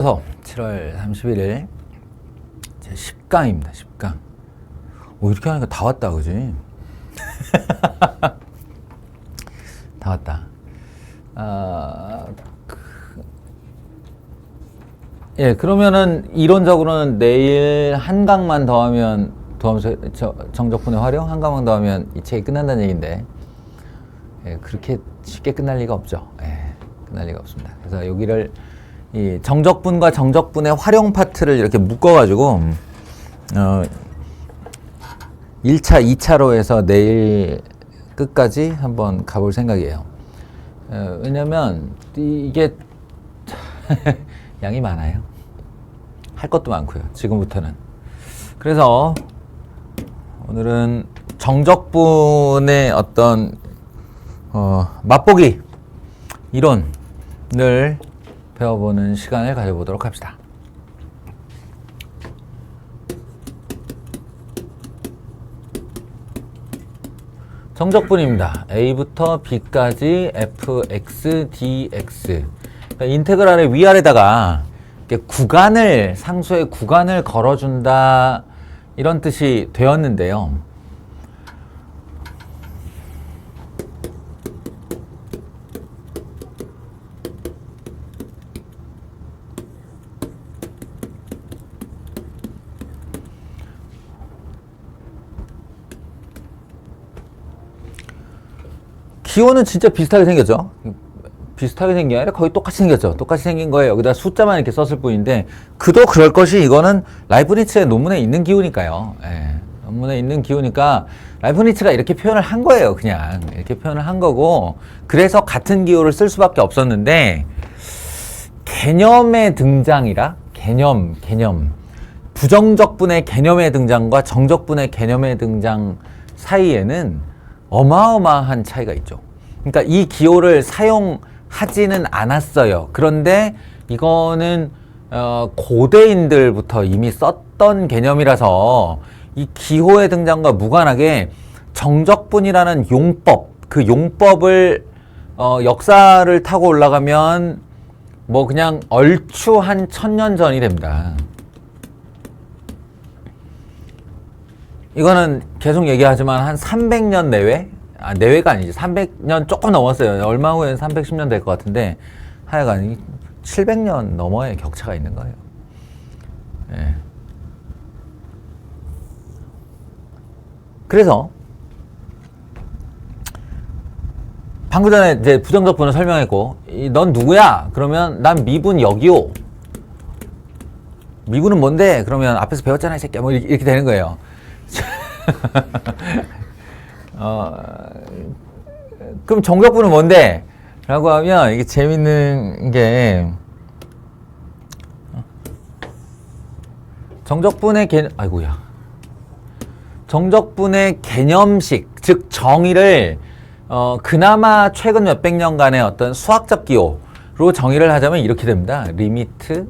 그래서 7월 31일 제 10강입니다. 10강. 오, 이렇게 하니까 다 왔다, 그지? 다 왔다. 예, 그러면은 이론적으로는 내일 한 강만 더 하면 정적분의 활용 한 강만 더 하면 이 책이 끝난다는 얘기인데, 예, 그렇게 쉽게 끝날 리가 없죠. 예, 끝날 리가 없습니다. 그래서 여기를 이 정적분과 정적분의 활용 파트를 이렇게 묶어가지고 1차, 2차로 해서 내일 끝까지 한번 가볼 생각이에요. 왜냐면 이게 양이 많아요. 할 것도 많고요. 지금부터는. 그래서 오늘은 정적분의 어떤 맛보기 이론을 배워보는 시간을 가져보도록 합시다. 정적분입니다. A부터 B까지 fx, dx. 그러니까 인테그랄의 위아래다가 구간을, 상수의 구간을 걸어준다, 이런 뜻이 되었는데요. 기호는 진짜 비슷하게 생겼죠. 비슷하게 생긴 게 아니라 거의 똑같이 생겼죠. 똑같이 생긴 거에 여기다 숫자만 이렇게 썼을 뿐인데, 그도 그럴 것이, 이거는 라이프니츠의 논문에 있는 기호니까요. 예, 논문에 있는 기호니까 라이프니츠가 이렇게 표현을 한 거예요. 그냥 이렇게 표현을 한 거고, 그래서 같은 기호를 쓸 수밖에 없었는데, 개념의 등장이라, 개념 부정적분의 개념의 등장과 정적분의 개념의 등장 사이에는 어마어마한 차이가 있죠. 그러니까 이 기호를 사용하지는 않았어요. 그런데 이거는 고대인들부터 이미 썼던 개념이라서 이 기호의 등장과 무관하게 정적분이라는 용법, 그 용법을 역사를 타고 올라가면 뭐 그냥 얼추 한 1000년 전이 됩니다. 이거는 계속 얘기하지만 한 300년 내외? 내외가 아니지. 300년 조금 넘었어요. 얼마 후에는 310년 될 것 같은데, 하여간 700년 넘어의 격차가 있는 거예요. 예. 그래서 방금 전에 이제 부정적분을 설명했고, 넌 누구야? 그러면 난 미분 여기요. 미분은 뭔데? 그러면 앞에서 배웠잖아, 이 새끼야. 뭐 이렇게 되는 거예요. 그럼 정적분은 뭔데? 라고 하면 이게 재밌는 게, 정적분의 정적분의 개념식, 즉 정의를 그나마 최근 몇백 년간의 어떤 수학적 기호로 정의를 하자면 이렇게 됩니다. 리미트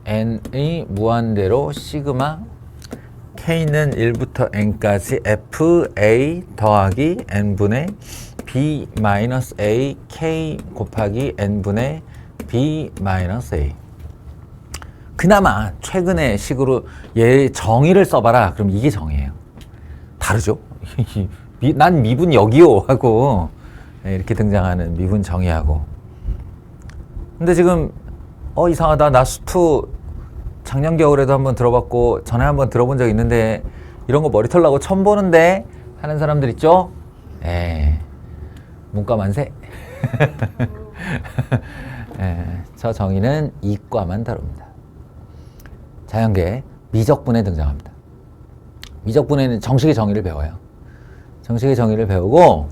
n의 무한대로 시그마 k는 1부터 n까지 fa 더하기 n분의 b 마이너스 a k 곱하기 n분의 b 마이너스 a. 그나마 최근의 식으로 얘 정의를 써봐라. 그럼 이게 정의예요. 다르죠? 난 미분 여기요 하고 이렇게 등장하는 미분 정의하고. 근데 지금 이상하다. 나 수투 작년 겨울에도 한번 들어봤고 전에 한번 들어본 적 있는데 이런 거 머리 털라고 처음 보는데 하는 사람들 있죠? 문과 만세. 저 정의는 이과만 다룹니다. 자연계 미적분에 등장합니다. 미적분에는 정식의 정의를 배워요. 정식의 정의를 배우고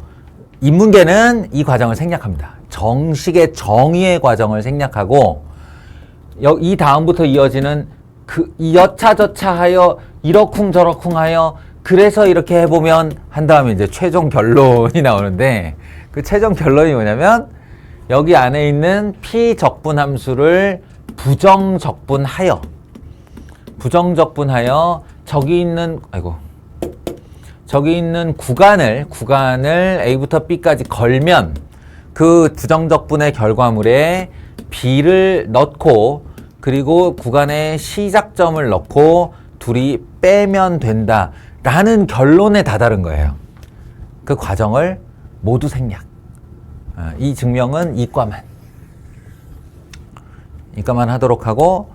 인문계는 이 과정을 생략합니다. 정식의 정의의 과정을 생략하고 이 다음부터 이어지는 이 여차저차하여 이러쿵저러쿵하여 그래서 이렇게 해보면 한 다음에 이제 최종 결론이 나오는데, 그 최종 결론이 뭐냐면 여기 안에 있는 피적분 함수를 부정적분하여 저기 있는 구간을 A부터 B까지 걸면 그 부정적분의 결과물에 B를 넣고 그리고 구간의 시작점을 넣고 둘이 빼면 된다 라는 결론에 다다른 거예요. 그 과정을 모두 생략. 이 증명은 이과만 하도록 하고,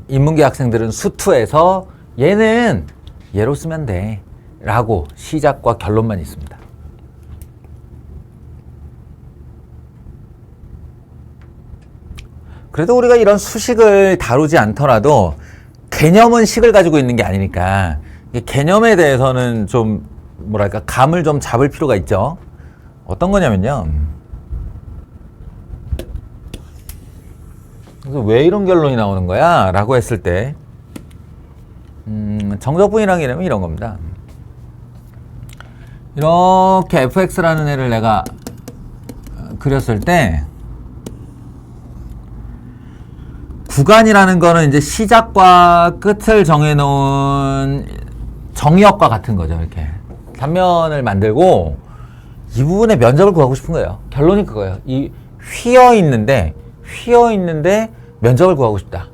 인문계 학생들은 수투에서 얘는 얘로 쓰면 돼 라고 시작과 결론만 있습니다. 그래도 우리가 이런 수식을 다루지 않더라도 개념은 식을 가지고 있는 게 아니니까 개념에 대해서는 좀 뭐랄까 감을 좀 잡을 필요가 있죠. 어떤 거냐면요. 그래서 왜 이런 결론이 나오는 거야? 라고 했을 때 정적분이라는 개념은 이런 겁니다. 이렇게 fx라는 애를 내가 그렸을 때 구간이라는 거는 이제 시작과 끝을 정해놓은 정의역과 같은 거죠. 이렇게 단면을 만들고 이 부분의 면적을 구하고 싶은 거예요. 결론이 그거예요. 이 휘어 있는데 면적을 구하고 싶다.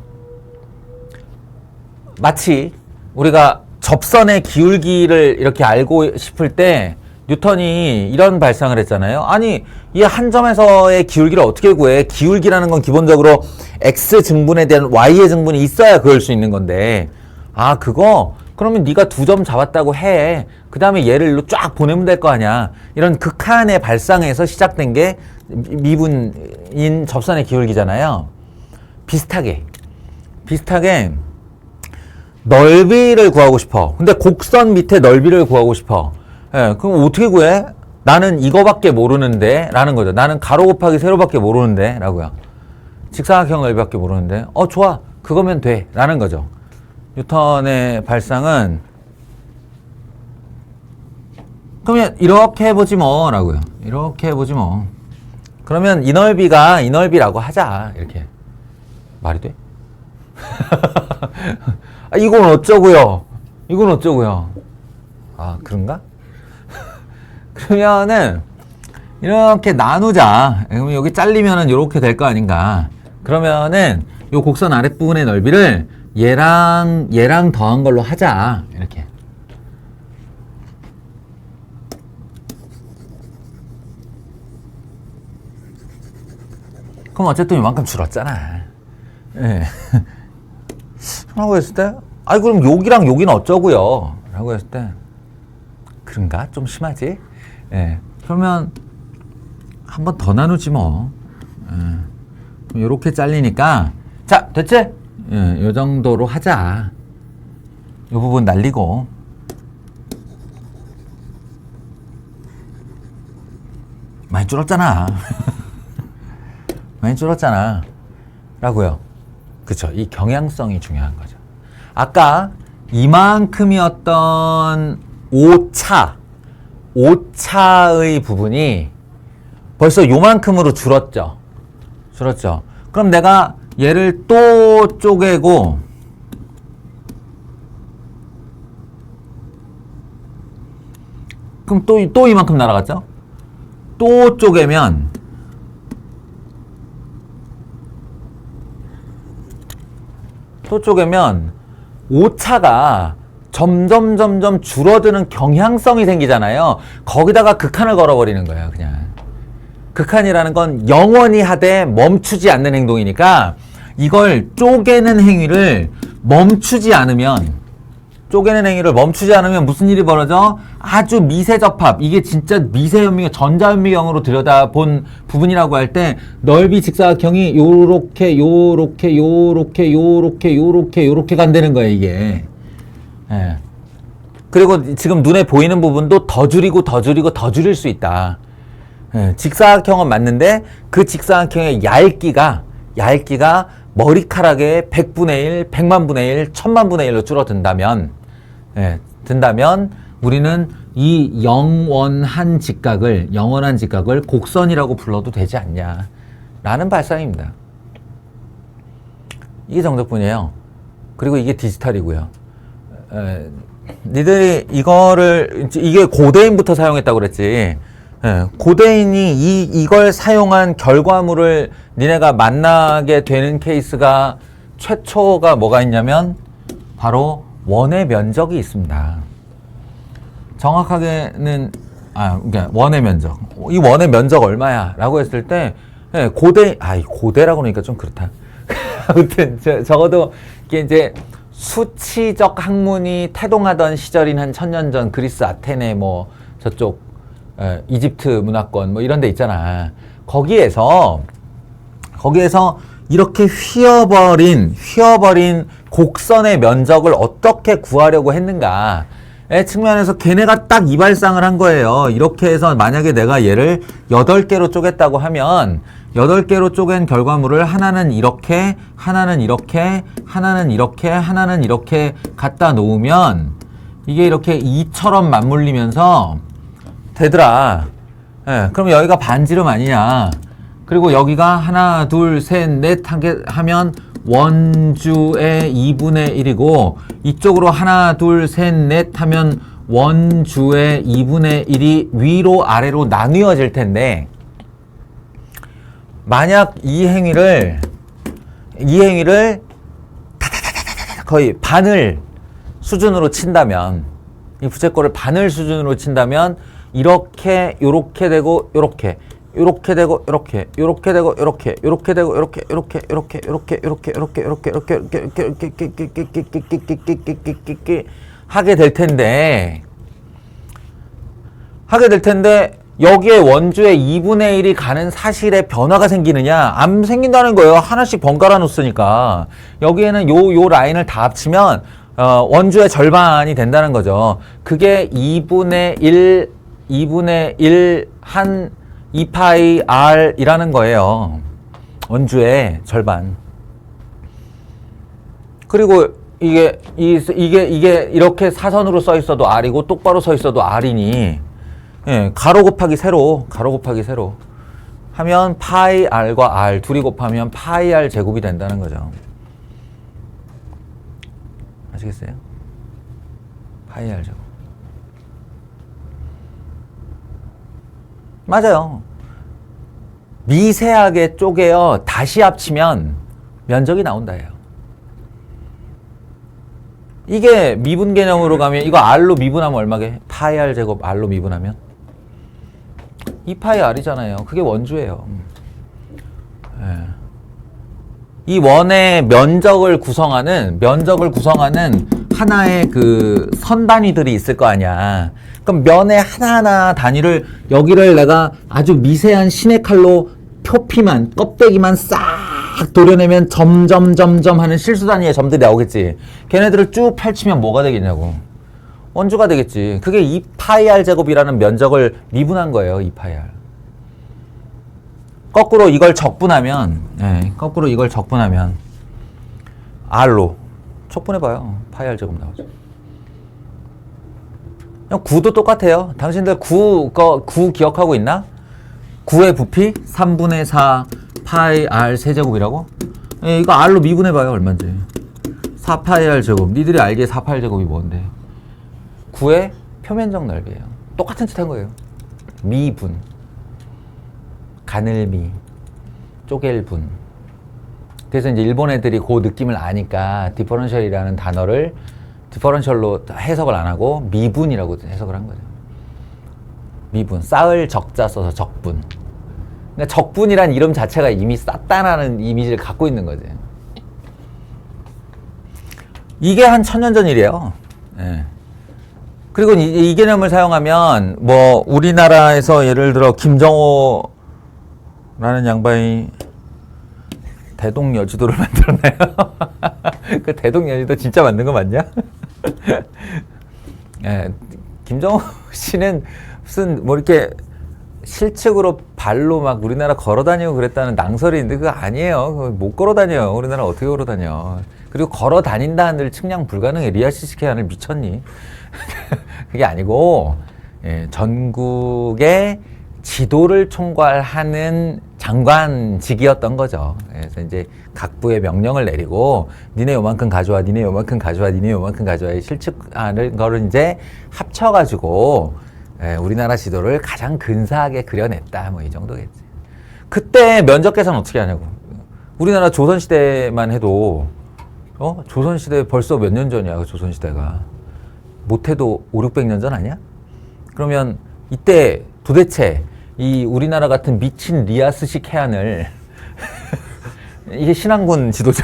마치 우리가 접선의 기울기를 이렇게 알고 싶을 때 뉴턴이 이런 발상을 했잖아요. 아니, 이 한 점에서의 기울기를 어떻게 구해? 기울기라는 건 기본적으로 x 증분에 대한 y의 증분이 있어야 그럴 수 있는 건데, 아, 그거? 그러면 네가 두 점 잡았다고 해. 그 다음에 얘를 일로 쫙 보내면 될 거 아니야. 이런 극한의 발상에서 시작된 게 미분인 접선의 기울기잖아요. 비슷하게 넓이를 구하고 싶어. 근데 곡선 밑에 넓이를 구하고 싶어. 예, 그럼 어떻게 구해? 나는 이거밖에 모르는데 라는 거죠. 나는 가로 곱하기 세로밖에 모르는데 라고요. 직사각형 넓이밖에 모르는데 좋아. 그거면 돼 라는 거죠. 뉴턴의 발상은 그러면 이렇게 해보지 뭐 라고요. 이렇게 해보지 뭐. 그러면 이 넓이가 이 넓이라고 하자. 이렇게. 말이 돼? 이건 어쩌고요? 아, 그런가? 그러면은 이렇게 나누자. 그럼 여기 잘리면은 이렇게 될 거 아닌가? 그러면은 요 곡선 아랫부분의 넓이를 얘랑 더한 걸로 하자. 이렇게. 그럼 어쨌든 이만큼 줄었잖아. 예. 라고 했을 때, 그럼 여기랑 여기는 어쩌고요? 라고 했을 때, 그런가? 좀 심하지? 예. 그러면, 한 번 더 나누지 뭐. 예. 요렇게 잘리니까, 자, 됐지? 예, 요 정도로 하자. 요 부분 날리고. 많이 줄었잖아. 라고요. 그쵸. 이 경향성이 중요한 거죠. 아까 이만큼이었던 오차의 부분이 벌써 요만큼으로 줄었죠. 그럼 내가 얘를 또 쪼개고 그럼 또 이만큼 날아갔죠? 또 쪼개면 오차가 점점 줄어드는 경향성이 생기잖아요. 거기다가 극한을 걸어버리는 거예요. 그냥 극한이라는 건 영원히 하되 멈추지 않는 행동이니까 이걸 쪼개는 행위를 멈추지 않으면 무슨 일이 벌어져? 아주 미세접합, 이게 진짜 미세현미경, 전자현미경으로 들여다본 부분이라고 할 때 넓이 직사각형이 요렇게 간다는 거예요, 이게. 예. 그리고 지금 눈에 보이는 부분도 더 줄일 수 있다. 예. 직사각형은 맞는데 그 직사각형의 얇기가 머리카락의 100분의 1, 100만분의 1, 1000만분의 1로 줄어든다면 우리는 이 영원한 직각을 곡선이라고 불러도 되지 않냐 라는 발상입니다. 이게 정적분이에요. 그리고 이게 디지털이고요. 니들이 이게 고대인부터 사용했다고 그랬지. 예, 고대인이 이걸 사용한 결과물을 니네가 만나게 되는 케이스가 최초가 뭐가 있냐면 바로 원의 면적이 있습니다. 정확하게는 그러니까 원의 면적. 이 원의 면적 얼마야? 라고 했을 때 예, 고대라고 하니까 좀 그렇다. 아무튼 적어도 이게 이제 수치적 학문이 태동하던 시절인 한 1000년 전 그리스 아테네 뭐 저쪽 이집트 문화권 뭐 이런 데 있잖아. 거기에서 이렇게 휘어버린 곡선의 면적을 어떻게 구하려고 했는가의 측면에서 걔네가 딱 이발상을 한 거예요. 이렇게 해서 만약에 내가 얘를 8개로 쪼갰다고 하면 8개로 쪼갠 결과물을 하나는 이렇게, 하나는 이렇게, 하나는 이렇게, 하나는 이렇게 갖다 놓으면 이게 이렇게 이처럼 맞물리면서 되더라. 예, 그럼 여기가 반지름 아니냐. 그리고 여기가 하나, 둘, 셋, 넷 하면 원주의 2분의 1이고 이쪽으로 하나, 둘, 셋, 넷 하면 원주의 2분의 1이 위로 아래로 나뉘어질 텐데 만약 이 행위를 거의 바늘 수준으로 친다면 이 부채꼴을 바늘 수준으로 친다면 이렇게 요렇게 되고 요렇게 되고 요렇게 되고 요렇게 되고 요렇게 하게 될 텐데 여기에 원주의 2분의 1이 가는 사실에 변화가 생기느냐? 안 생긴다는 거예요. 하나씩 번갈아 놓으니까. 여기에는 요 라인을 다 합치면 원주의 절반이 된다는 거죠. 그게 2분의 1 한 2파이 r이라는 거예요. 원주의 절반. 그리고 이게 이렇게 사선으로 써 있어도 r이고 똑바로 서 있어도 r이니 예, 가로 곱하기 세로 하면 파이 r과 r 둘이 곱하면 파이 r 제곱이 된다는 거죠. 아시겠어요? 파이 r 제곱. 맞아요. 미세하게 쪼개어 다시 합치면 면적이 나온다예요. 이게 미분 개념으로 가면 이거 r로 미분하면 얼마게? 파이 r 제곱 r로 미분하면 2파이 r이잖아요. 그게 원주예요. 네. 이 원의 면적을 구성하는 하나의 그 선 단위들이 있을 거 아니야. 그럼 면의 하나하나 단위를 여기를 내가 아주 미세한 신의 칼로 표피만 껍데기만 싹 도려내면 점점 하는 실수 단위의 점들이 나오겠지. 걔네들을 쭉 펼치면 뭐가 되겠냐고. 원주가 되겠지. 그게 2파이 r 제곱이라는 면적을 미분한 거예요. 2파이 r. 거꾸로 이걸 적분하면 r로 촉분해봐요. 파이 r 제곱 나오죠. 그냥 9도 똑같아요. 당신들 9 기억하고 있나? 9의 부피 3분의 4 파이 r 세제곱이라고? 예, 이거 r로 미분해봐요. 얼마인지. 4파이 r 제곱. 니들이 알기에 4파이 r 제곱이 뭔데? 9의 표면적 넓이에요. 똑같은 짓 한 거예요. 미분, 가늘미, 쪼갤분. 그래서 이제 일본 애들이 그 느낌을 아니까 디퍼런셜이라는 단어를 디퍼런셜로 해석을 안 하고 미분이라고 해석을 한 거죠. 미분, 쌓을 적자 써서 적분. 그러니까 적분이란 이름 자체가 이미 쌓다라는 이미지를 갖고 있는 거지. 이게 한 1000년 전 일이에요. 예. 그리고 이 개념을 사용하면 뭐 우리나라에서 예를 들어 김정호라는 양반이 대동여지도를 만들었나요? 그 대동여지도 진짜 만든 거 맞냐? 예, 김정호 씨는 무슨 뭐 이렇게 실측으로 발로 막 우리나라 걸어다니고 그랬다는 낭설이 있는데 그거 아니에요. 그거 못 걸어다녀요. 우리나라 어떻게 걸어다녀. 그리고 걸어다닌다 한들 측량 불가능해. 리아시스케안을 미쳤니? 그게 아니고 예, 전국의 지도를 총괄하는 장관직이었던 거죠. 그래서 이제 각 부에 명령을 내리고 니네 요만큼 가져와, 니네 요만큼 가져와, 니네 요만큼 가져와 실측하는 거를 이제 합쳐가지고 우리나라 지도를 가장 근사하게 그려냈다. 뭐 이 정도겠지. 그때 면적 계산 어떻게 하냐고. 우리나라 조선시대만 해도 조선시대 벌써 몇 년 전이야. 그 조선시대가. 못해도 5, 600년 전 아니야? 그러면 이때 도대체 이 우리나라 같은 미친 리아스식 해안을 이게 신안군 지도죠.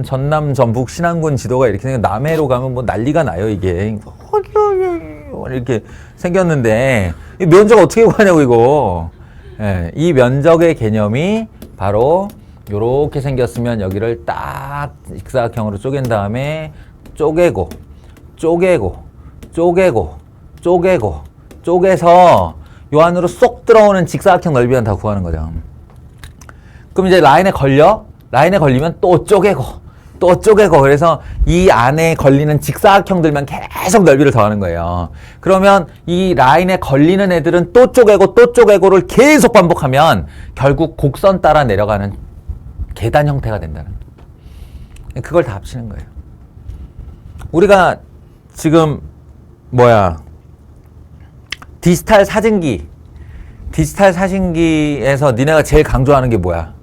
전남 전북 신안군 지도가 이렇게 생겨 남해로 가면 뭐 난리가 나요. 이게 이렇게 생겼는데 이 면적 어떻게 구하냐고 이거. 이 면적의 개념이 바로 요렇게 생겼으면 여기를 딱 직사각형으로 쪼갠 다음에 쪼개고 쪼개서 요 안으로 쏙 들어오는 직사각형 넓이만 다 구하는 거죠. 그럼 이제 라인에 걸리면 또 쪼개고 그래서 이 안에 걸리는 직사각형들만 계속 넓이를 더하는 거예요. 그러면 이 라인에 걸리는 애들은 또 쪼개고를 계속 반복하면 결국 곡선 따라 내려가는 계단 형태가 된다는 거예요. 그걸 다 합치는 거예요. 우리가 지금 디지털 사진기에서 니네가 제일 강조하는 게 뭐야?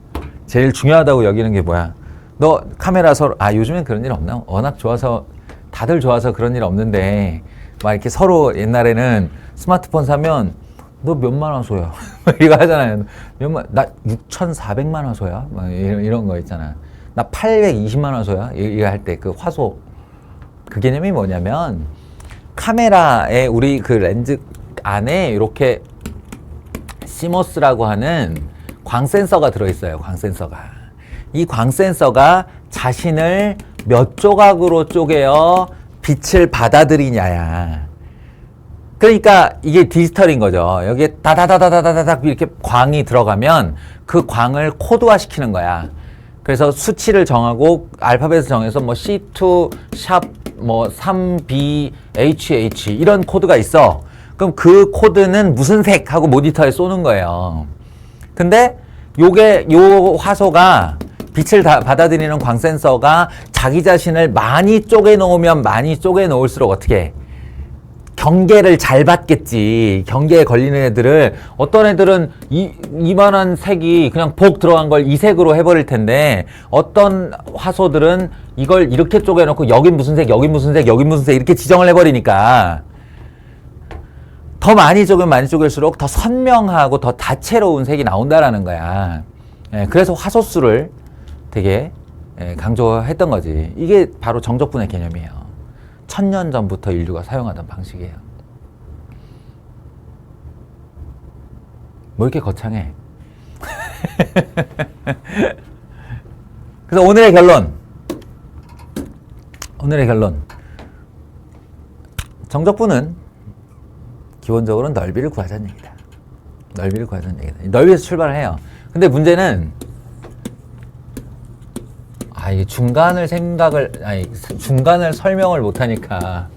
제일 중요하다고 여기는 게 뭐야? 너 카메라 서로 요즘엔 그런 일 없나? 워낙 좋아서 다들 좋아서 그런 일 없는데 막 이렇게 서로 옛날에는 스마트폰 사면 너 몇만 화소야? 이거 하잖아요. 나 6,400만 화소야? 막 이런 거 있잖아. 나 820만 화소야? 이거 할 때 그 화소 그 개념이 뭐냐면 카메라에 우리 그 렌즈 안에 이렇게 시모스라고 하는 광 센서가 들어있어요. 광 센서가. 이 광 센서가 자신을 몇 조각으로 쪼개어 빛을 받아들이냐야. 그러니까 이게 디지털인 거죠. 여기에 다다다다다다닥 이렇게 광이 들어가면 그 광을 코드화 시키는 거야. 그래서 수치를 정하고 알파벳을 정해서 뭐 C2 샵 뭐 3B HH 이런 코드가 있어. 그럼 그 코드는 무슨 색 하고 모니터에 쏘는 거예요. 근데 요 화소가 빛을 받아들이는 광 센서가 자기 자신을 많이 쪼개 놓으면 많이 쪼개 놓을수록 어떻게 경계를 잘 받겠지. 경계에 걸리는 애들을 어떤 애들은 이만한 색이 그냥 복 들어간 걸 이 색으로 해버릴 텐데 어떤 화소들은 이걸 이렇게 쪼개놓고 여긴 무슨 색, 여긴 무슨 색, 여긴 무슨 색 이렇게 지정을 해버리니까 더 많이 쪼개면 많이 쪼갤수록 더 선명하고 더 다채로운 색이 나온다라는 거야. 그래서 화소수를 되게 강조했던 거지. 이게 바로 정적분의 개념이에요. 1000년 전부터 인류가 사용하던 방식이에요. 뭐 이렇게 거창해? 그래서 오늘의 결론. 정적분은 기본적으로 넓이를 구하자는 얘기다. 넓이에서 출발을 해요. 근데 문제는 이게 중간을 설명을 못하니까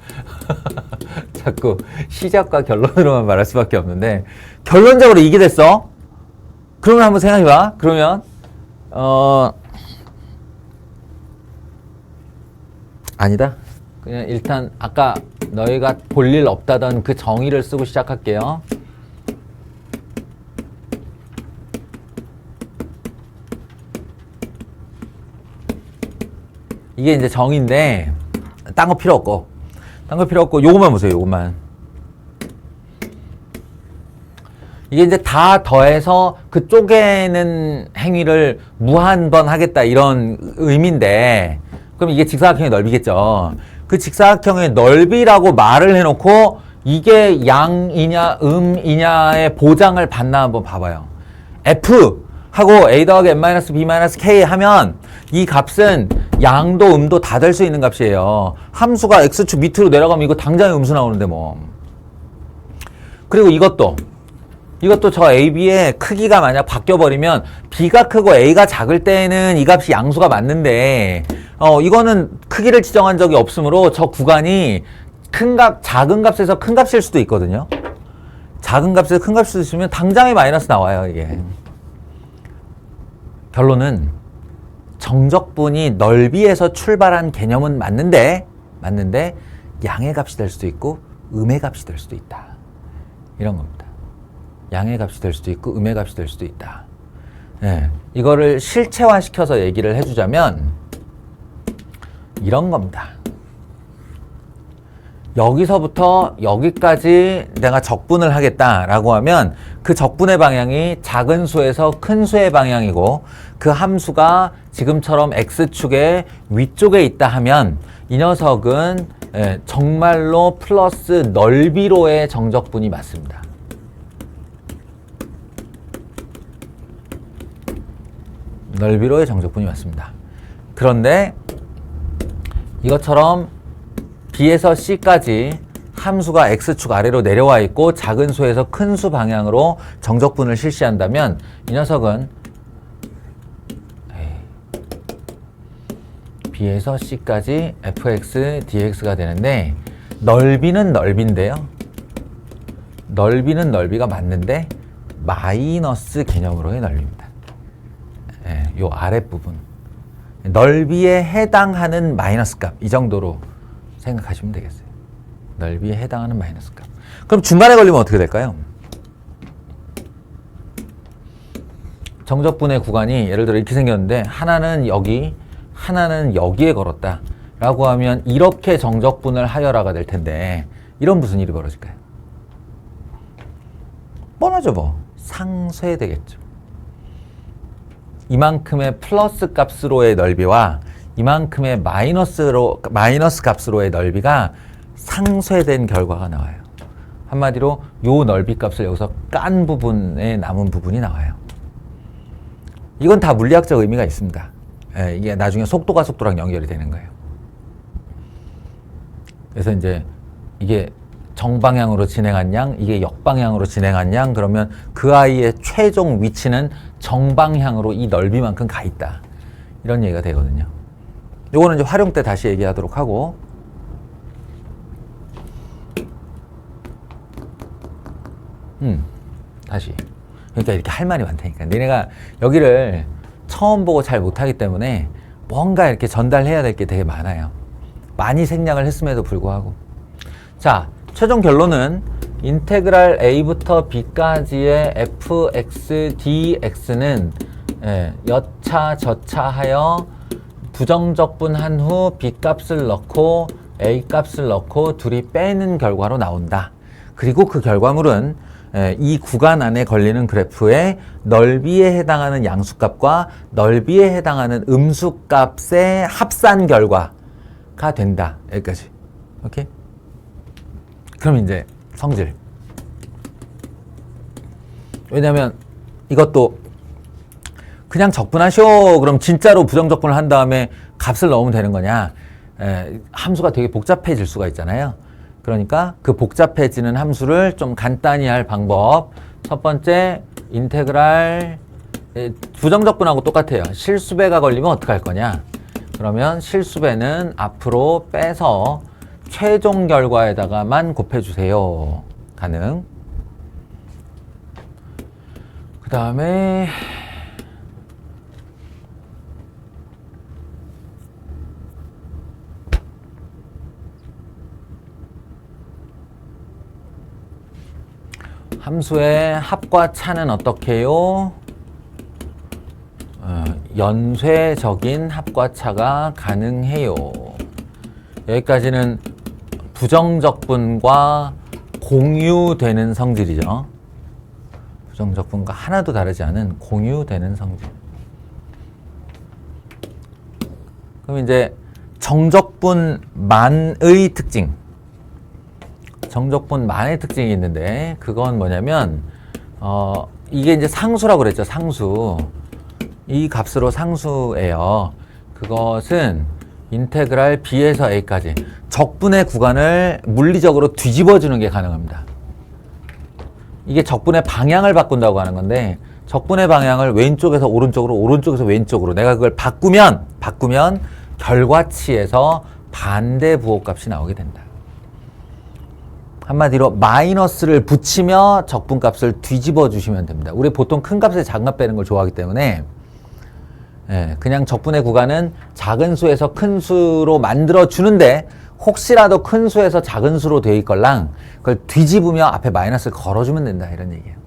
자꾸 시작과 결론으로만 말할 수밖에 없는데 결론적으로 이게 됐어? 그러면 한번 생각해봐. 그러면 아니다. 그냥 일단 아까 너희가 볼 일 없다던 그 정의를 쓰고 시작할게요. 이게 이제 정의인데 딴 거 필요 없고 요것만 보세요. 요것만. 이게 이제 다 더해서 그 쪼개는 행위를 무한번 하겠다 이런 의미인데 그럼 이게 직사각형의 넓이겠죠. 그 직사각형의 넓이라고 말을 해놓고 이게 양이냐 음이냐의 보장을 받나 한번 봐봐요. F 하고 A 더하기 N-B-K 하면 이 값은 양도 음도 다 될 수 있는 값이에요. 함수가 X축 밑으로 내려가면 이거 당장에 음수 나오는데 뭐. 그리고 이것도 저 AB의 크기가 만약 바뀌어버리면 B가 크고 A가 작을 때는 이 값이 양수가 맞는데 이거는 크기를 지정한 적이 없으므로 저 구간이 작은 값에서 큰 값일 수도 있거든요. 작은 값에서 큰 값일 수 있으면 당장에 마이너스 나와요. 이게. 결론은 정적분이 넓이에서 출발한 개념은 맞는데 양의 값이 될 수도 있고 음의 값이 될 수도 있다. 이런 겁니다. 양의 값이 될 수도 있고 음의 값이 될 수도 있다. 네, 이거를 실체화시켜서 얘기를 해주자면 이런 겁니다. 여기서부터 여기까지 내가 적분을 하겠다라고 하면 그 적분의 방향이 작은 수에서 큰 수의 방향이고 그 함수가 지금처럼 x축의 위쪽에 있다 하면 이 녀석은 정말로 플러스 넓이로의 정적분이 맞습니다. 넓이로의 정적분이 맞습니다. 그런데 이것처럼 B에서 C까지 함수가 X축 아래로 내려와 있고 작은 수에서 큰 수 방향으로 정적분을 실시한다면 이 녀석은 B에서 C까지 fx dx가 되는데 넓이는 넓인데요. 넓이는 넓이가 맞는데 마이너스 개념으로의 넓이입니다. 요 아랫부분. 넓이에 해당하는 마이너스 값. 이 정도로 생각하시면 되겠어요. 넓이에 해당하는 마이너스 값. 그럼 중간에 걸리면 어떻게 될까요? 정적분의 구간이 예를 들어 이렇게 생겼는데 하나는 여기, 하나는 여기에 걸었다 라고 하면 이렇게 정적분을 하여라가 될 텐데 이런 무슨 일이 벌어질까요? 뻔하죠 뭐. 상쇄되겠죠. 이만큼의 플러스 값으로의 넓이와 이만큼의 마이너스 값으로의 넓이가 상쇄된 결과가 나와요. 한마디로 요 넓이 값을 여기서 깐 부분에 남은 부분이 나와요. 이건 다 물리학적 의미가 있습니다. 이게 나중에 속도가 속도랑 연결이 되는 거예요. 그래서 이제 이게 정방향으로 진행한 양, 이게 역방향으로 진행한 양, 그러면 그 아이의 최종 위치는 정방향으로 이 넓이만큼 가 있다. 이런 얘기가 되거든요. 요거는 이제 활용 때 다시 얘기하도록 하고. 다시. 그러니까 이렇게 할 말이 많다니까. 너네가 여기를 처음 보고 잘 못하기 때문에 뭔가 이렇게 전달해야 될 게 되게 많아요. 많이 생략을 했음에도 불구하고. 자, 최종 결론은 인테그랄 a부터 b까지의 fx dx는 여차저차하여 부정적분한 후 b값을 넣고 a값을 넣고 둘이 빼는 결과로 나온다. 그리고 그 결과물은 이 구간 안에 걸리는 그래프의 넓이에 해당하는 양수값과 넓이에 해당하는 음수값의 합산 결과가 된다. 여기까지. 오케이? 그럼 이제 성질. 왜냐면 이것도 그냥 적분하쇼. 그럼 진짜로 부정적분을 한 다음에 값을 넣으면 되는 거냐. 함수가 되게 복잡해질 수가 있잖아요. 그러니까 그 복잡해지는 함수를 좀 간단히 할 방법. 첫 번째, 인테그랄 부정적분하고 똑같아요. 실수배가 걸리면 어떻게 할 거냐. 그러면 실수배는 앞으로 빼서 최종 결과에다가만 곱해주세요. 가능. 그 다음에 함수의 합과 차는 어떻게 해요? 연쇄적인 합과 차가 가능해요. 여기까지는 부정적분과 공유되는 성질이죠. 부정적분과 하나도 다르지 않은 공유되는 성질. 그럼 이제 정적분만의 특징. 정적분만의 특징이 있는데 그건 뭐냐면 이게 이제 상수라고 그랬죠. 상수. 이 값으로 상수예요. 그것은 인테그랄 b에서 a까지 적분의 구간을 물리적으로 뒤집어주는 게 가능합니다. 이게 적분의 방향을 바꾼다고 하는 건데 적분의 방향을 왼쪽에서 오른쪽으로, 오른쪽에서 왼쪽으로 내가 그걸 바꾸면 결과치에서 반대 부호값이 나오게 된다. 한마디로 마이너스를 붙이며 적분값을 뒤집어 주시면 됩니다. 우리 보통 큰 값에 작은 값 빼는 걸 좋아하기 때문에 예, 그냥 적분의 구간은 작은 수에서 큰 수로 만들어 주는데 혹시라도 큰 수에서 작은 수로 되어 있걸랑 그걸 뒤집으며 앞에 마이너스를 걸어주면 된다 이런 얘기예요.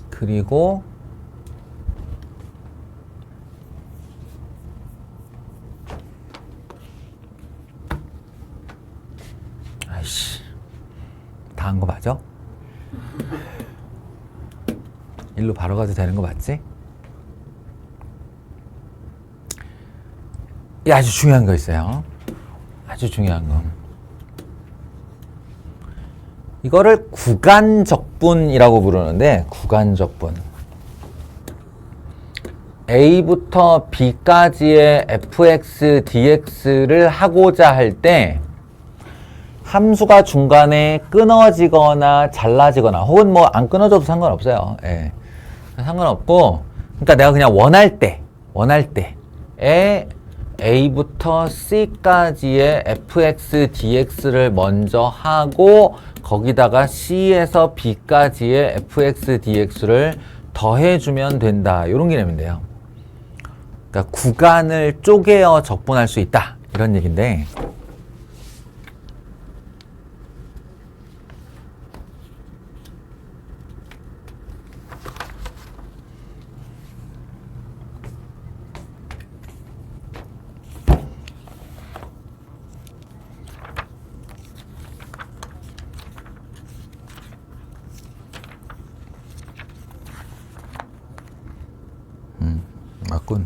그리고 아이씨 다 한 거 맞아? 일로 바로 가도 되는 거 맞지? 이 아주 중요한 거 있어요. 아주 중요한 거. 이거를 구간적분이라고 부르는데 구간적분. A부터 B까지의 fx, dx를 하고자 할 때 함수가 중간에 끊어지거나 잘라지거나 혹은 뭐 안 끊어져도 상관없어요. 예. 상관없고 그러니까 내가 그냥 원할 때에 A부터 C까지의 fx, dx를 먼저 하고 거기다가 C에서 B까지의 fx, dx를 더해주면 된다. 이런 개념인데요. 그러니까 구간을 쪼개어 적분할 수 있다. 이런 얘기인데 맞군.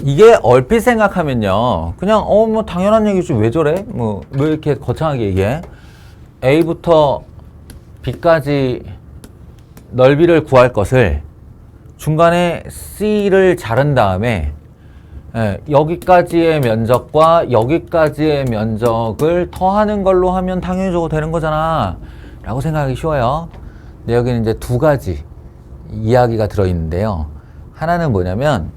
이게 얼핏 생각하면요. 그냥 뭐 당연한 얘기지 왜 저래? 뭐 왜 이렇게 거창하게 얘기해? A부터 B까지 넓이를 구할 것을 중간에 C를 자른 다음에 여기까지의 면적과 여기까지의 면적을 더하는 걸로 하면 당연히적으로 되는 거잖아 라고 생각하기 쉬워요. 근데 여기는 이제 두 가지 이야기가 들어있는데요. 하나는 뭐냐면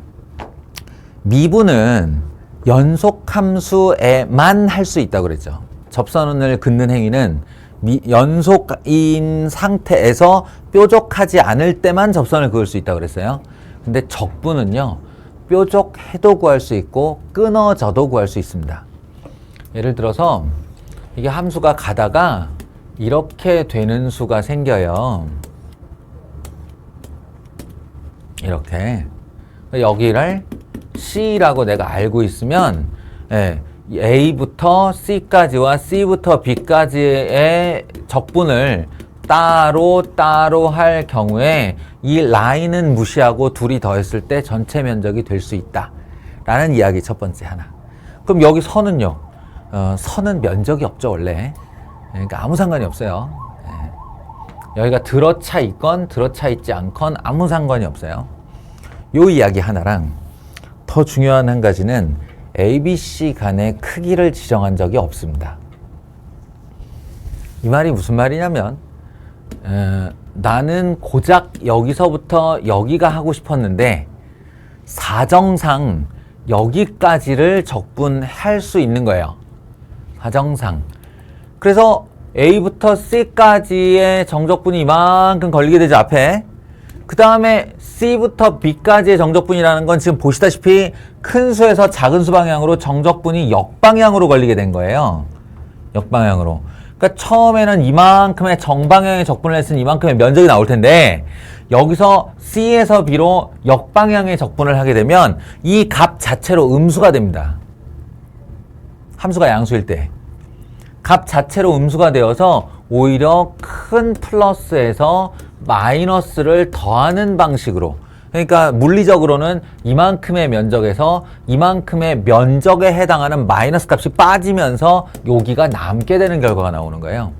미분은 연속함수에만 할 수 있다고 그랬죠. 접선을 긋는 행위는 연속인 상태에서 뾰족하지 않을 때만 접선을 그을 수 있다고 그랬어요. 근데 적분은요. 뾰족해도 구할 수 있고 끊어져도 구할 수 있습니다. 예를 들어서 이게 함수가 가다가 이렇게 되는 수가 생겨요. 이렇게 여기를 C라고 내가 알고 있으면 A부터 C까지와 C부터 B까지의 적분을 따로 할 경우에 이 라인은 무시하고 둘이 더했을 때 전체 면적이 될 수 있다 라는 이야기 첫 번째 하나. 그럼 여기 선은요. 선은 면적이 없죠 원래. 그러니까 아무 상관이 없어요. 여기가 들어차 있건 들어차 있지 않건 아무 상관이 없어요. 요 이야기 하나랑 더 중요한 한 가지는 ABC 간의 크기를 지정한 적이 없습니다. 이 말이 무슨 말이냐면 나는 고작 여기서부터 여기가 하고 싶었는데 사정상 여기까지를 적분할 수 있는 거예요. 사정상. 그래서 A부터 C까지의 정적분이 이만큼 걸리게 되죠, 앞에. 그 다음에 C부터 B까지의 정적분이라는 건 지금 보시다시피 큰 수에서 작은 수 방향으로 정적분이 역방향으로 걸리게 된 거예요. 역방향으로. 그러니까 처음에는 이만큼의 정방향의 적분을 했으니 이만큼의 면적이 나올 텐데 여기서 C에서 B로 역방향의 적분을 하게 되면 이 값 자체로 음수가 됩니다. 함수가 양수일 때. 값 자체로 음수가 되어서 오히려 큰 플러스에서 마이너스를 더하는 방식으로, 그러니까 물리적으로는 이만큼의 면적에서 이만큼의 면적에 해당하는 마이너스 값이 빠지면서 여기가 남게 되는 결과가 나오는 거예요.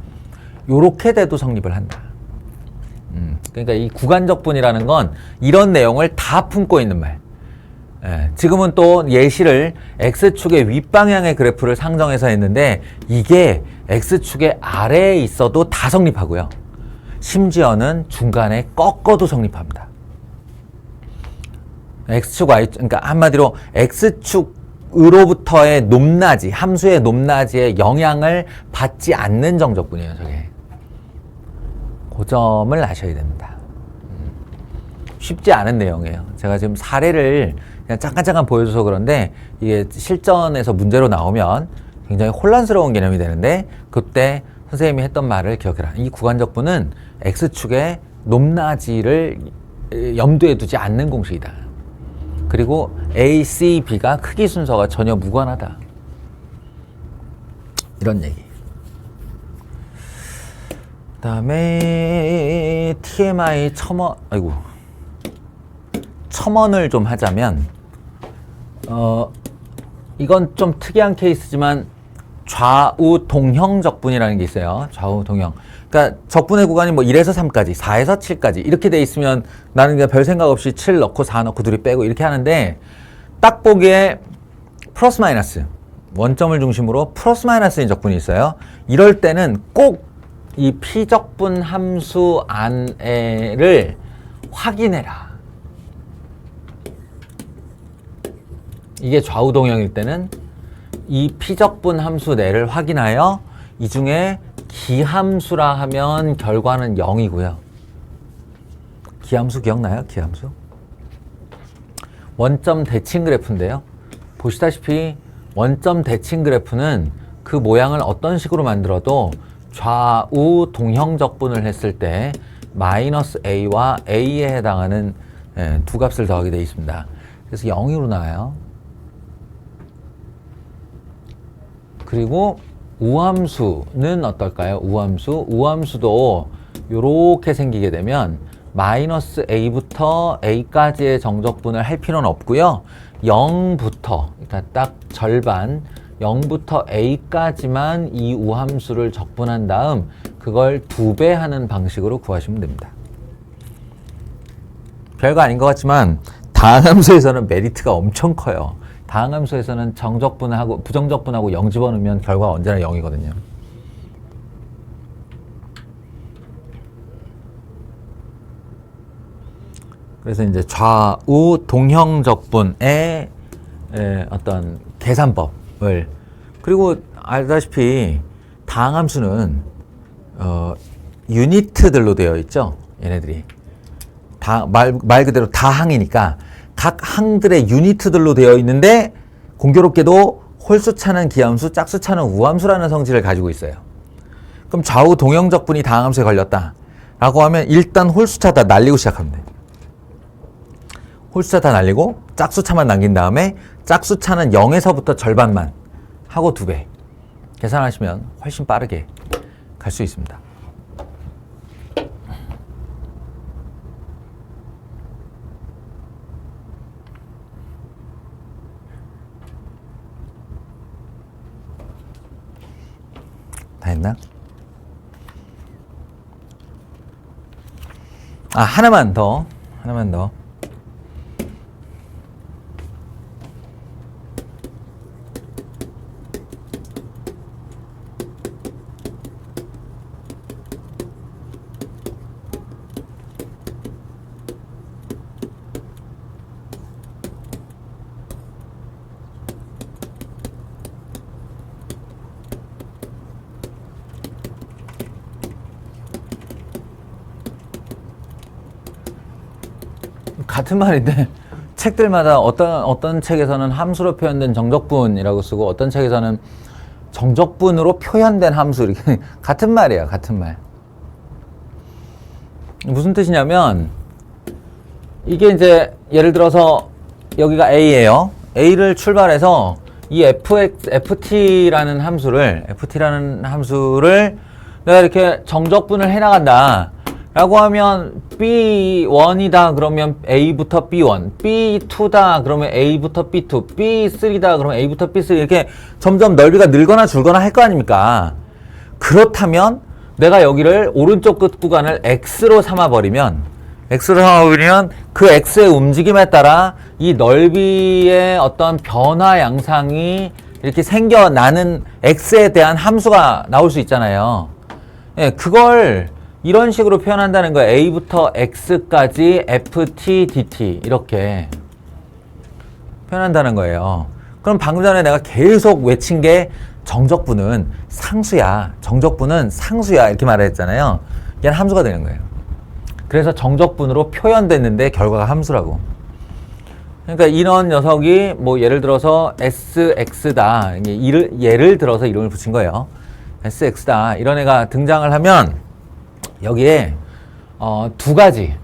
요렇게 돼도 성립을 한다. 그러니까 이 구간적분이라는 건 이런 내용을 다 품고 있는 말. 지금은 또 예시를 X축의 윗방향의 그래프를 상정해서 했는데 이게 X축의 아래에 있어도 다 성립하고요. 심지어는 중간에 꺾어도 성립합니다. X축, Y, 그러니까 한마디로 X축 으로부터의 높낮이, 함수의 높낮이에 영향을 받지 않는 정적분이에요, 저게. 그 점을 아셔야 됩니다. 쉽지 않은 내용이에요. 제가 지금 사례를 그냥 잠깐 보여줘서 그런데 이게 실전에서 문제로 나오면 굉장히 혼란스러운 개념이 되는데 그때 선생님이 했던 말을 기억해라. 이 구간적분은 X축의 높낮이를 염두에 두지 않는 공식이다. 그리고 A, C, B가 크기 순서가 전혀 무관하다. 이런 얘기. 그 다음에 TMI 첨언을 좀 하자면 이건 좀 특이한 케이스지만 좌우 동형 적분이라는 게 있어요. 좌우 동형. 그러니까 적분의 구간이 뭐 1에서 3까지, 4에서 7까지 이렇게 돼 있으면 나는 그냥 별 생각 없이 7 넣고 4 넣고 둘이 빼고 이렇게 하는데 딱 보기에 플러스 마이너스 원점을 중심으로 플러스 마이너스인 적분이 있어요. 이럴 때는 꼭 이 피적분 함수 안에를 확인해라. 이게 좌우 동형일 때는 이 피적분 함수 내를 확인하여 이 중에 기함수라 하면 결과는 0이고요. 기함수 기억나요? 기함수? 원점 대칭 그래프인데요. 보시다시피 원점 대칭 그래프는 그 모양을 어떤 식으로 만들어도 좌우 동형 적분을 했을 때 마이너스 A와 A에 해당하는 두 값을 더하게 되어 있습니다. 그래서 0으로 나와요. 그리고 우함수는 어떨까요? 우함수도 이렇게 생기게 되면 마이너스 A부터 A까지의 정적분을 할 필요는 없고요. 0부터, 그러니까 딱 절반, 0부터 A까지만 이 우함수를 적분한 다음 그걸 2배 하는 방식으로 구하시면 됩니다. 별거 아닌 것 같지만 다항함수에서는 메리트가 엄청 커요. 다항함수에서는 정적분하고 부정적분하고 0 집어넣으면 결과가 언제나 0이거든요. 그래서 이제 좌우 동형 적분의 어떤 계산법을, 그리고 알다시피 다항함수는 유니트들로 되어 있죠. 얘네들이 말 그대로 다항이니까 각 항들의 유니트들로 되어 있는데 공교롭게도 홀수차는 기함수, 짝수차는 우함수라는 성질을 가지고 있어요. 그럼 좌우 동형 적분이 다항함수에 걸렸다 라고 하면 일단 홀수차 다 날리고 시작하면 돼요. 홀수차 다 날리고 짝수차만 남긴 다음에 짝수차는 0에서부터 절반만 하고 2배 계산하시면 훨씬 빠르게 갈 수 있습니다. 다 했나? 하나만 더. 같은 말인데 책들마다 어떤 책에서는 함수로 표현된 정적분이라고 쓰고 어떤 책에서는 정적분으로 표현된 함수, 이렇게 같은 말이에요. 같은 말. 무슨 뜻이냐면 이게 이제 예를 들어서 여기가 A예요. A를 출발해서 이 FT라는 함수를 내가 이렇게 정적분을 해나간다 라고 하면 B1이다 그러면 A부터 B1, B2다 그러면 A부터 B2, B3다 그러면 A부터 B3, 이렇게 점점 넓이가 늘거나 줄거나 할 거 아닙니까? 그렇다면 내가 여기를 오른쪽 끝 구간을 X로 삼아버리면 그 X의 움직임에 따라 이 넓이의 어떤 변화 양상이 이렇게 생겨나는 X에 대한 함수가 나올 수 있잖아요. 예, 그걸 이런 식으로 표현한다는 거예요. A부터 X까지 FT, DT 이렇게 표현한다는 거예요. 그럼 방금 전에 내가 계속 외친 게 정적분은 상수야. 정적분은 상수야. 이렇게 말했잖아요. 얘는 함수가 되는 거예요. 그래서 정적분으로 표현됐는데 결과가 함수라고. 그러니까 이런 녀석이 뭐 예를 들어서 SX다. 예를 들어서 이름을 붙인 거예요. SX다. 이런 애가 등장을 하면 여기에 두 가지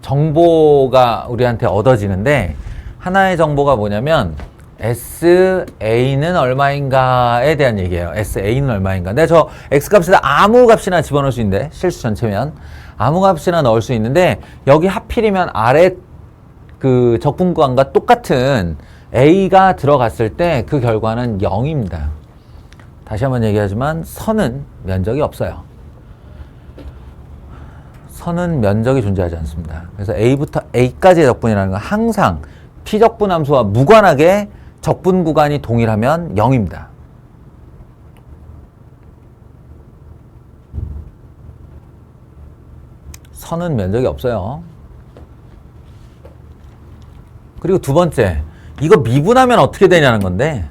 정보가 우리한테 얻어지는데 하나의 정보가 뭐냐면 SA는 얼마인가에 대한 얘기예요. SA는 얼마인가. 근데 저 X값에다 아무 값이나 집어넣을 수 있는데 실수 전체면 아무 값이나 넣을 수 있는데 여기 하필이면 아래 그 적분구간과 똑같은 A가 들어갔을 때 그 결과는 0입니다. 다시 한번 얘기하지만 선은 면적이 없어요. 선은 면적이 존재하지 않습니다. 그래서 A부터 A까지의 적분이라는 건 항상 P적분 함수와 무관하게 적분 구간이 동일하면 0입니다. 선은 면적이 없어요. 그리고 두 이거 미분하면 어떻게 되냐는 건데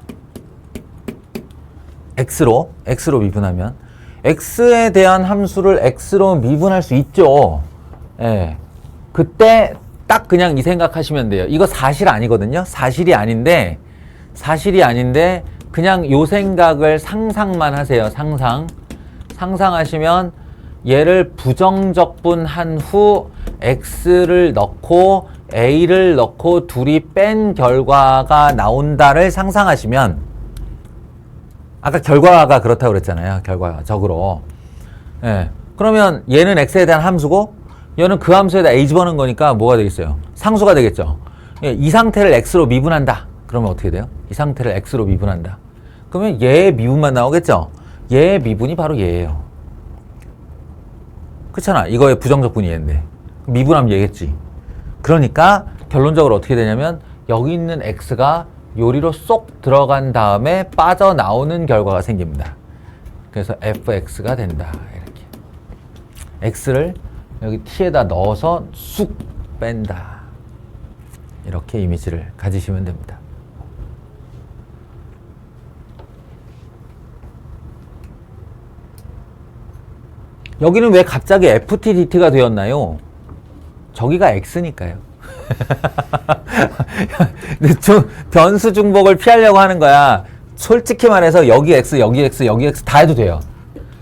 X로 미분하면 X에 대한 함수를 X로 미분할 수 있죠. 예. 그때 딱 그냥 이 생각하시면 돼요. 이거 사실 아니거든요. 사실이 아닌데 그냥 요 생각을 상상만 하세요. 상상하시면 얘를 부정적분한 후 X를 넣고 A를 넣고 둘이 뺀 결과가 나온다를 상상하시면 아까 결과가 그렇다고 그랬잖아요. 결과적으로. 예. 그러면 얘는 X에 대한 함수고 얘는 그 함수에다 A 집어넣은 거니까 뭐가 되겠어요? 상수가 되겠죠. 예, 이 상태를 X로 미분한다. 그러면 어떻게 돼요? 이 상태를 X로 미분한다. 그러면 얘의 미분만 나오겠죠? 얘의 미분이 바로 얘예요. 그렇잖아. 이거의 부정적분이 얘인데. 미분하면 얘겠지. 그러니까 결론적으로 어떻게 되냐면 여기 있는 X가 요리로 쏙 들어간 다음에 빠져나오는 결과가 생깁니다. 그래서 fx가 된다. 이렇게. x를 여기 t에다 넣어서 쑥 뺀다. 이렇게 이미지를 가지시면 됩니다. 여기는 왜 갑자기 ft dt가 되었나요? 저기가 x니까요. 변수 중복을 피하려고 하는 거야. 솔직히 말해서 여기 x 다 해도 돼요.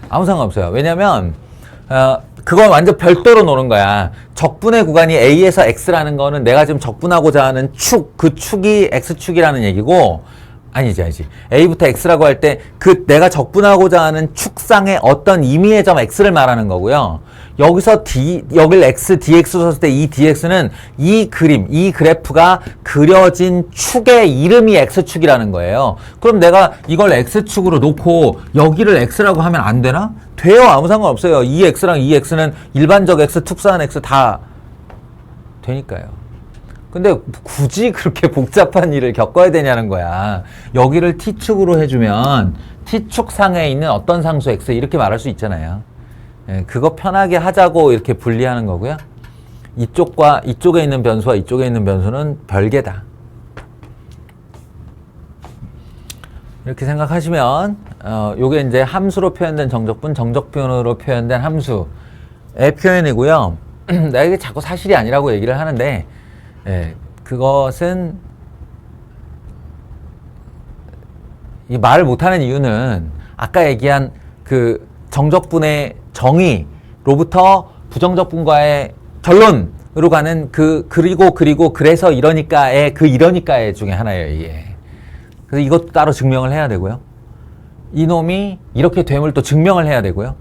아무 상관없어요. 왜냐면 그건 완전 별도로 노는 거야. 적분의 구간이 A에서 X라는 거는 내가 지금 적분하고자 하는 그 축이 X축이라는 얘기고, 아니지. A부터 X라고 할 때 그 내가 적분하고자 하는 축상의 어떤 임의의 점 X를 말하는 거고요. 여기서 여길 X, DX 썼을 때 이 DX는 이 그래프가 그려진 축의 이름이 X축이라는 거예요. 그럼 내가 이걸 X축으로 놓고 여기를 X라고 하면 안 되나? 돼요. 아무 상관없어요. 이 X랑 이 X는 일반적 X, 특수한 X 다 되니까요. 근데 굳이 그렇게 복잡한 일을 겪어야 되냐는 거야. 여기를 T축으로 해주면 T축 상에 있는 어떤 상수 X 이렇게 말할 수 있잖아요. 예, 그거 편하게 하자고 이렇게 분리하는 거고요. 이쪽에 있는 변수와 이쪽에 있는 변수는 별개다. 이렇게 생각하시면 요게 이제 함수로 표현된 정적분, 정적분으로 표현된 함수의 표현이고요. 내가 이게 자꾸 사실이 아니라고 얘기를 하는데 예, 그것은 이 말을 못하는 이유는 아까 얘기한 그 정적분의 정의로부터 부정적분과의 결론으로 가는 그리고 그래서 이러니까의 이러니까의 중에 하나예요, 이게. 그래서 이것도 따로 증명을 해야 되고요. 이놈이 이렇게 됨을 또 증명을 해야 되고요.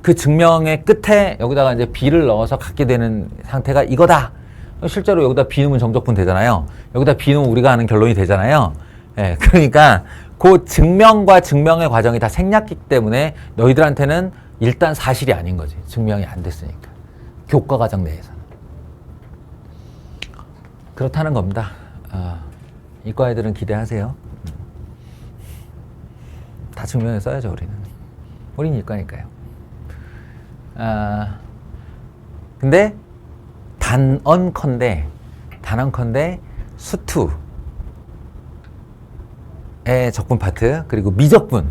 그 증명의 끝에 여기다가 이제 B를 넣어서 갖게 되는 상태가 이거다. 실제로 여기다 B 넣으면 정적분 되잖아요. 여기다 B 넣으면 우리가 아는 결론이 되잖아요. 예, 그러니까 그 증명과 증명의 과정이 다 생략기 때문에 너희들한테는 일단 사실이 아닌 거지. 증명이 안 됐으니까. 교과 과정 내에서는. 그렇다는 겁니다. 이과 애들은 기대하세요. 다 증명해 써야죠, 우리는. 우린 이과니까요. 단언컨대 수투의 적분 파트 그리고 미적분의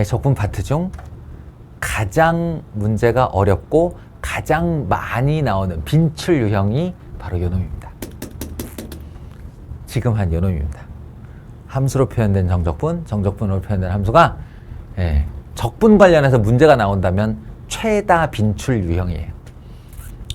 적분 파트 중 가장 문제가 어렵고 가장 많이 나오는 빈출 유형이 바로 요놈입니다. 지금 한 요놈입니다. 함수로 표현된 정적분, 정적분으로 표현된 함수가 적분 관련해서 문제가 나온다면 최다 빈출 유형이에요.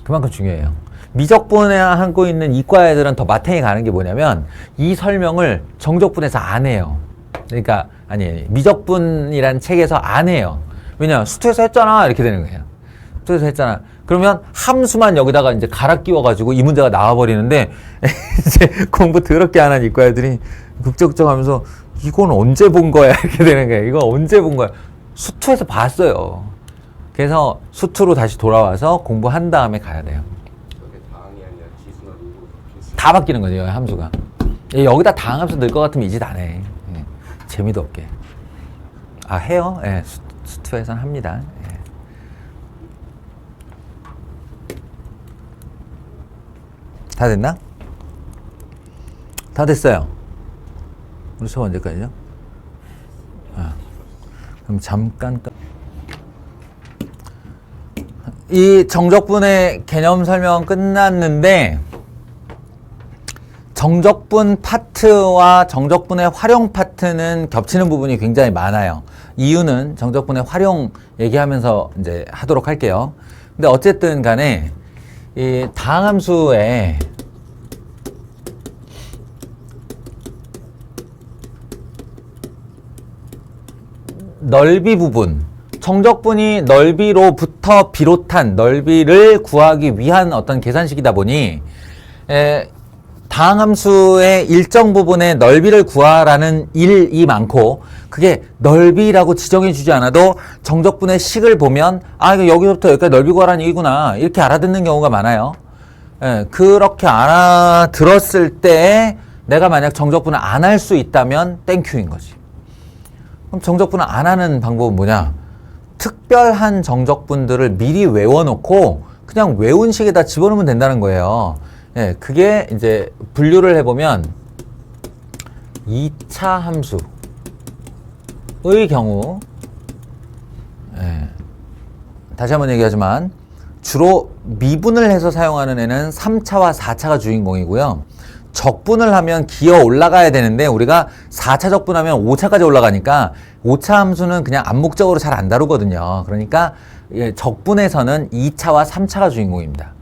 그만큼 중요해요. 미적분에 하고 있는 이과 애들은 더 마탱이 가는 게 뭐냐면 이 설명을 정적분에서 안 해요. 그러니까 아니 미적분이란 책에서 안 해요. 왜냐 수투에서 했잖아 이렇게 되는 거예요. 수투에서 했잖아. 그러면 함수만 여기다가 이제 갈아 끼워가지고 이 문제가 나와버리는데 이제 공부 더럽게 안 한 이과 애들이 극적극적하면서 이건 언제 본 거야 이렇게 되는 거예요. 이거 언제 본 거야? 수투에서 봤어요. 그래서 수투로 다시 돌아와서 공부한 다음에 가야 돼요. 다 바뀌는 거죠, 함수가. 여기다 다항함수 넣을 것 같으면 이 짓 안 해. 재미도 없게. 아, 해요? 수투에서는 합니다. 다 됐나? 다 됐어요. 우리 수업 언제까지죠? 그럼 잠깐. 이 정적분의 개념 설명 끝났는데 정적분 파트와 정적분의 활용 파트는 겹치는 부분이 굉장히 많아요. 이유는 정적분의 활용 얘기하면서 이제 하도록 할게요. 근데 어쨌든 간에 이 다항함수의 넓이 부분, 정적분이 넓이로부터 비롯한 넓이를 구하기 위한 어떤 계산식이다 보니 다항함수의 일정 부분의 넓이를 구하라는 일이 많고 그게 넓이라고 지정해 주지 않아도 정적분의 식을 보면 아 이거 여기서부터 여기까지 넓이 구하라는 얘기구나 이렇게 알아듣는 경우가 많아요. 그렇게 알아들었을 때 내가 만약 정적분을 안 할 수 있다면 땡큐인 거지. 그럼 정적분을 안 하는 방법은 뭐냐? 특별한 정적분들을 미리 외워놓고 그냥 외운 식에다 집어넣으면 된다는 거예요. 그게 이제 분류를 해보면 2차 함수의 경우 다시 한번 얘기하지만 주로 미분을 해서 사용하는 애는 3차와 4차가 주인공이고요. 적분을 하면 기어 올라가야 되는데 우리가 4차 적분하면 5차까지 올라가니까 5차 함수는 그냥 암묵적으로 잘 안 다루거든요. 그러니까 적분에서는 2차와 3차가 주인공입니다.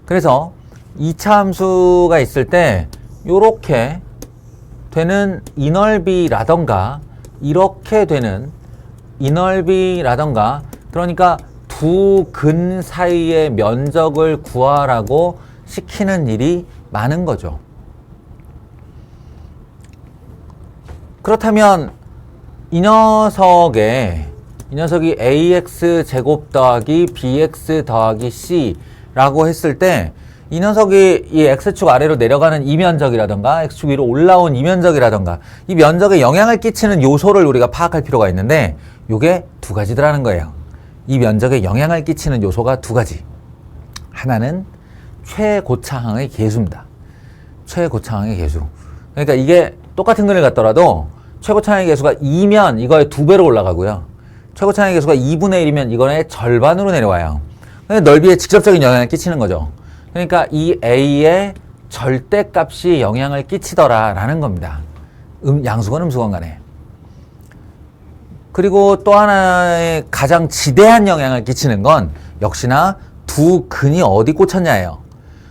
그래서 2차 함수가 있을 때 요렇게 되는 이넓이라던가 이렇게 되는 이넓이라던가 그러니까 두 근 사이의 면적을 구하라고 시키는 일이 많은 거죠. 그렇다면 이 녀석이 ax 제곱 더하기 bx 더하기 c라고 했을 때 이 녀석이 이 x축 아래로 내려가는 이 면적이라던가 x축 위로 올라온 이 면적이라던가 이 면적에 영향을 끼치는 요소를 우리가 파악할 필요가 있는데 요게 두 가지더라는 거예요. 이 면적에 영향을 끼치는 요소가 두 가지. 하나는 최고차항의 계수입니다. 최고차항의 계수. 그러니까 이게 똑같은 근을 갖더라도 최고차항의 계수가 2면 이거의 2배로 올라가고요. 최고차항의 계수가 2분의 1이면 이거의 절반으로 내려와요. 넓이에 직접적인 영향을 끼치는 거죠. 그러니까 이 A의 절대값이 영향을 끼치더라라는 겁니다. 양수건 음수건 간에. 그리고 또 하나의 가장 지대한 영향을 끼치는 건 역시나 두 근이 어디 꽂혔냐예요.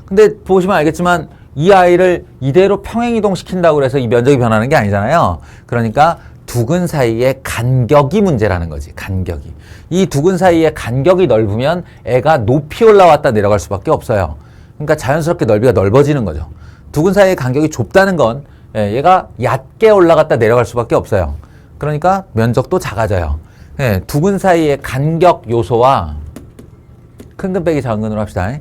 근데 보시면 알겠지만 이 아이를 이대로 평행이동 시킨다고 해서 이 면적이 변하는 게 아니잖아요. 그러니까 두 근 사이의 간격이 문제라는 거지. 간격이. 이 두 근 사이의 간격이 넓으면 애가 높이 올라왔다 내려갈 수밖에 없어요. 그러니까 자연스럽게 넓이가 넓어지는 거죠. 두 근 사이의 간격이 좁다는 건 얘가 얕게 올라갔다 내려갈 수밖에 없어요. 그러니까 면적도 작아져요. 두 근 사이의 간격 요소와 큰 근 빼기 작은 근으로 합시다.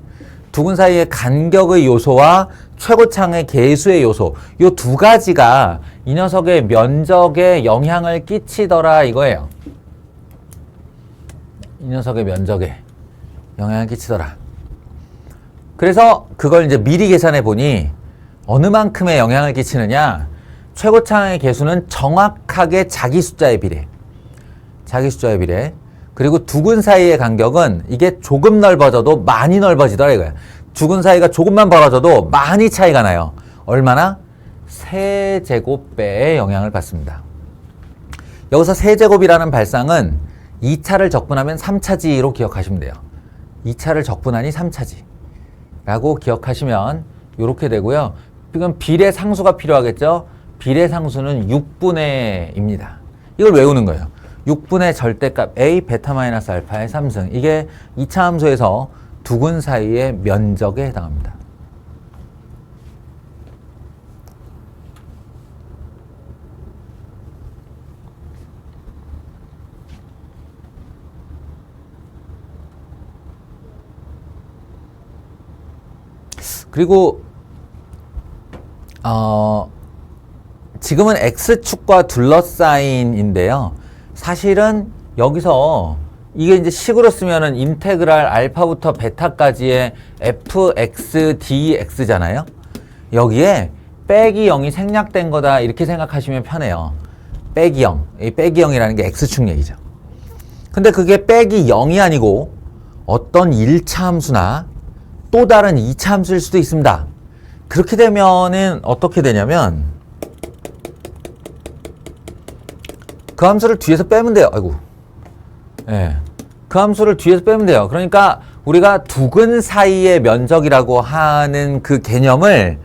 두 근 사이의 간격의 요소와 최고차항의 계수의 요소 요 두 가지가 이 녀석의 면적에 영향을 끼치더라 이거예요. 이 녀석의 면적에 영향을 끼치더라. 그래서 그걸 이제 미리 계산해 보니 어느 만큼의 영향을 끼치느냐? 최고차항의 개수는 정확하게 자기 숫자에 비례. 자기 숫자에 비례. 그리고 두근 사이의 간격은 이게 조금 넓어져도 많이 넓어지더라 이거야. 두근 사이가 조금만 벌어져도 많이 차이가 나요. 얼마나? 세제곱배의 영향을 받습니다. 여기서 세제곱이라는 발상은 2차를 적분하면 3차지로 기억하시면 돼요. 2차를 적분하니 3차지 라고 기억하시면 이렇게 되고요. 지금 비례상수가 필요하겠죠. 비례상수는 6분의입니다. 이걸 외우는 거예요. 6분의 절대값 a 베타 마이너스 알파의 3승. 이게 2차 함수에서 두근 사이의 면적에 해당합니다. 그리고 지금은 x축과 둘러싸인인데요. 사실은 여기서 이게 이제 식으로 쓰면은 인테그랄 알파부터 베타까지의 fx dx잖아요. 여기에 빼기 0이 생략된 거다 이렇게 생각하시면 편해요. 빼기 0. 이 빼기 0이라는 게 x축 얘기죠. 근데 그게 빼기 0이 아니고 어떤 1차 함수나 또 다른 2차 함수일 수도 있습니다. 그렇게 되면은 어떻게 되냐면 그 함수를 뒤에서 빼면 돼요. 아이고. 예. 그 함수를 뒤에서 빼면 돼요. 그러니까 우리가 두근 사이의 면적이라고 하는 그 개념을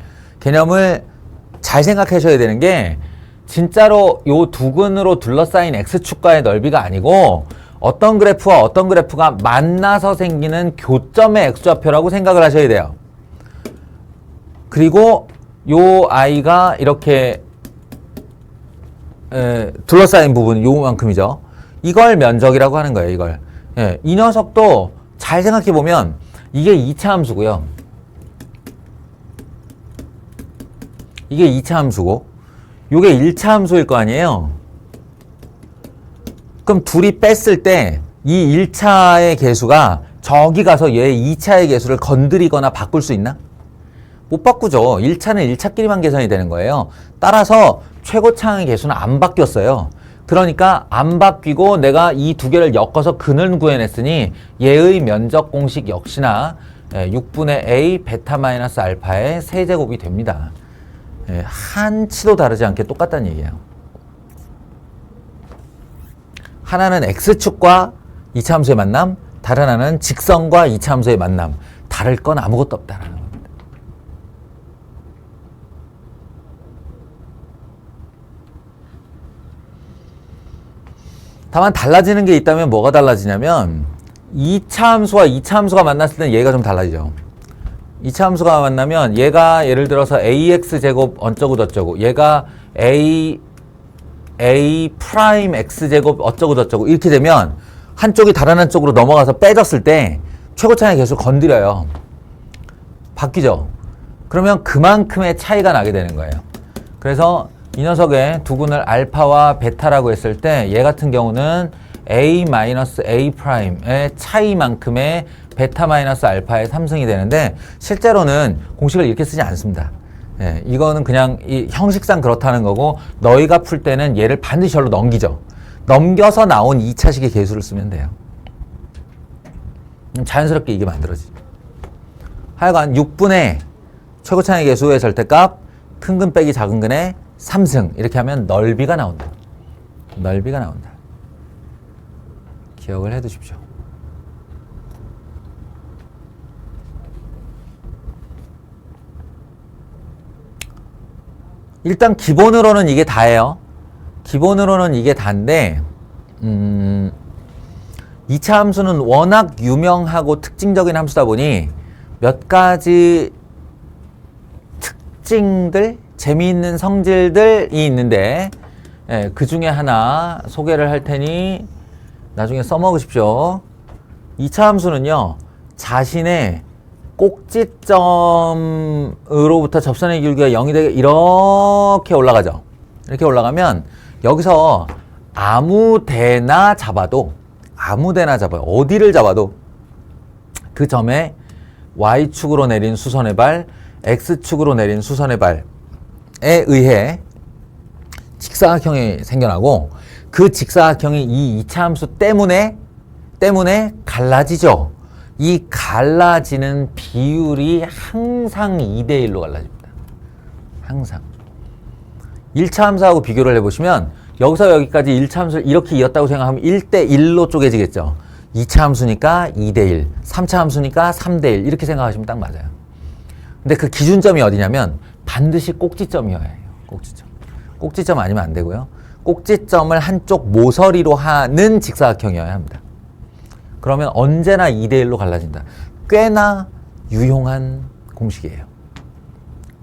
잘 생각하셔야 되는 게 진짜로 요 두근으로 둘러싸인 x축과의 넓이가 아니고 어떤 그래프와 어떤 그래프가 만나서 생기는 교점의 x좌표라고 생각을 하셔야 돼요. 그리고 요 아이가 이렇게 둘러싸인 부분 요만큼이죠. 이걸 면적이라고 하는 거예요. 이걸. 예, 이 녀석도 잘 생각해 보면 이게 2차 함수고요. 이게 2차 함수고 요게 1차 함수일 거 아니에요. 그럼 둘이 뺐을 때 이 1차의 개수가 저기 가서 얘 2차의 개수를 건드리거나 바꿀 수 있나? 못 바꾸죠. 1차는 1차끼리만 계산이 되는 거예요. 따라서 최고차항의 개수는 안 바뀌었어요. 그러니까 안 바뀌고 내가 이 두 개를 엮어서 근을 구해냈으니 얘의 면적 공식 역시나 6분의 a 베타 마이너스 알파의 세제곱이 됩니다. 한치도 다르지 않게 똑같다는 얘기예요. 하나는 x축과 2차 함수의 만남, 다른 하나는 직선과 2차 함수의 만남. 다를 건 아무것도 없다라는 겁니다. 다만 달라지는 게 있다면 뭐가 달라지냐면 2차 함수와 2차 함수가 만났을 때는 얘가 좀 달라지죠. 2차 함수가 만나면 얘가 예를 들어서 ax제곱 어쩌고 저쩌고 얘가 a 프라임 x제곱 어쩌고 저쩌고 이렇게 되면 한쪽이 다른 한쪽으로 넘어가서 빼졌을 때 최고차항의 개수를 건드려요. 바뀌죠. 그러면 그만큼의 차이가 나게 되는 거예요. 그래서 이 녀석의 두근을 알파와 베타라고 했을 때 얘 같은 경우는 a-a 프라임의 차이만큼의 베타-알파의 3승이 되는데 실제로는 공식을 이렇게 쓰지 않습니다. 예, 이거는 그냥 이 형식상 그렇다는 거고 너희가 풀 때는 얘를 반드시 절로 넘기죠. 넘겨서 나온 2차식의 개수를 쓰면 돼요. 자연스럽게 이게 만들어지죠. 하여간 6분의 최고차항의 개수의 절대값 큰 근 빼기 작은 근의 3승 이렇게 하면 넓이가 나온다. 넓이가 나온다. 기억을 해 두십시오. 일단 기본으로는 이게 다예요. 기본으로는 이게 다인데 2차 함수는 워낙 유명하고 특징적인 함수다 보니 몇 가지 특징들, 재미있는 성질들이 있는데 그 중에 하나 소개를 할 테니 나중에 써먹으십시오. 2차 함수는요. 자신의 꼭지점으로부터 접선의 길이가 0이 되게 이렇게 올라가죠. 이렇게 올라가면 여기서 아무데나 잡아도 어디를 잡아도 그 점에 y축으로 내린 수선의 발 X축으로 내린 수선의 발에 의해 직사각형이 생겨나고 그 직사각형이 이 2차 함수 때문에 갈라지죠. 이 갈라지는 비율이 항상 2대1로 갈라집니다. 항상. 1차 함수하고 비교를 해보시면 여기서 여기까지 1차 함수를 이렇게 이었다고 생각하면 1대1로 쪼개지겠죠. 2차 함수니까 2대1, 3차 함수니까 3대1 이렇게 생각하시면 딱 맞아요. 근데 그 기준점이 어디냐면 반드시 꼭지점이어야 해요. 꼭지점. 꼭지점 아니면 안 되고요. 꼭지점을 한쪽 모서리로 하는 직사각형이어야 합니다. 그러면 언제나 2대1로 갈라진다. 꽤나 유용한 공식이에요.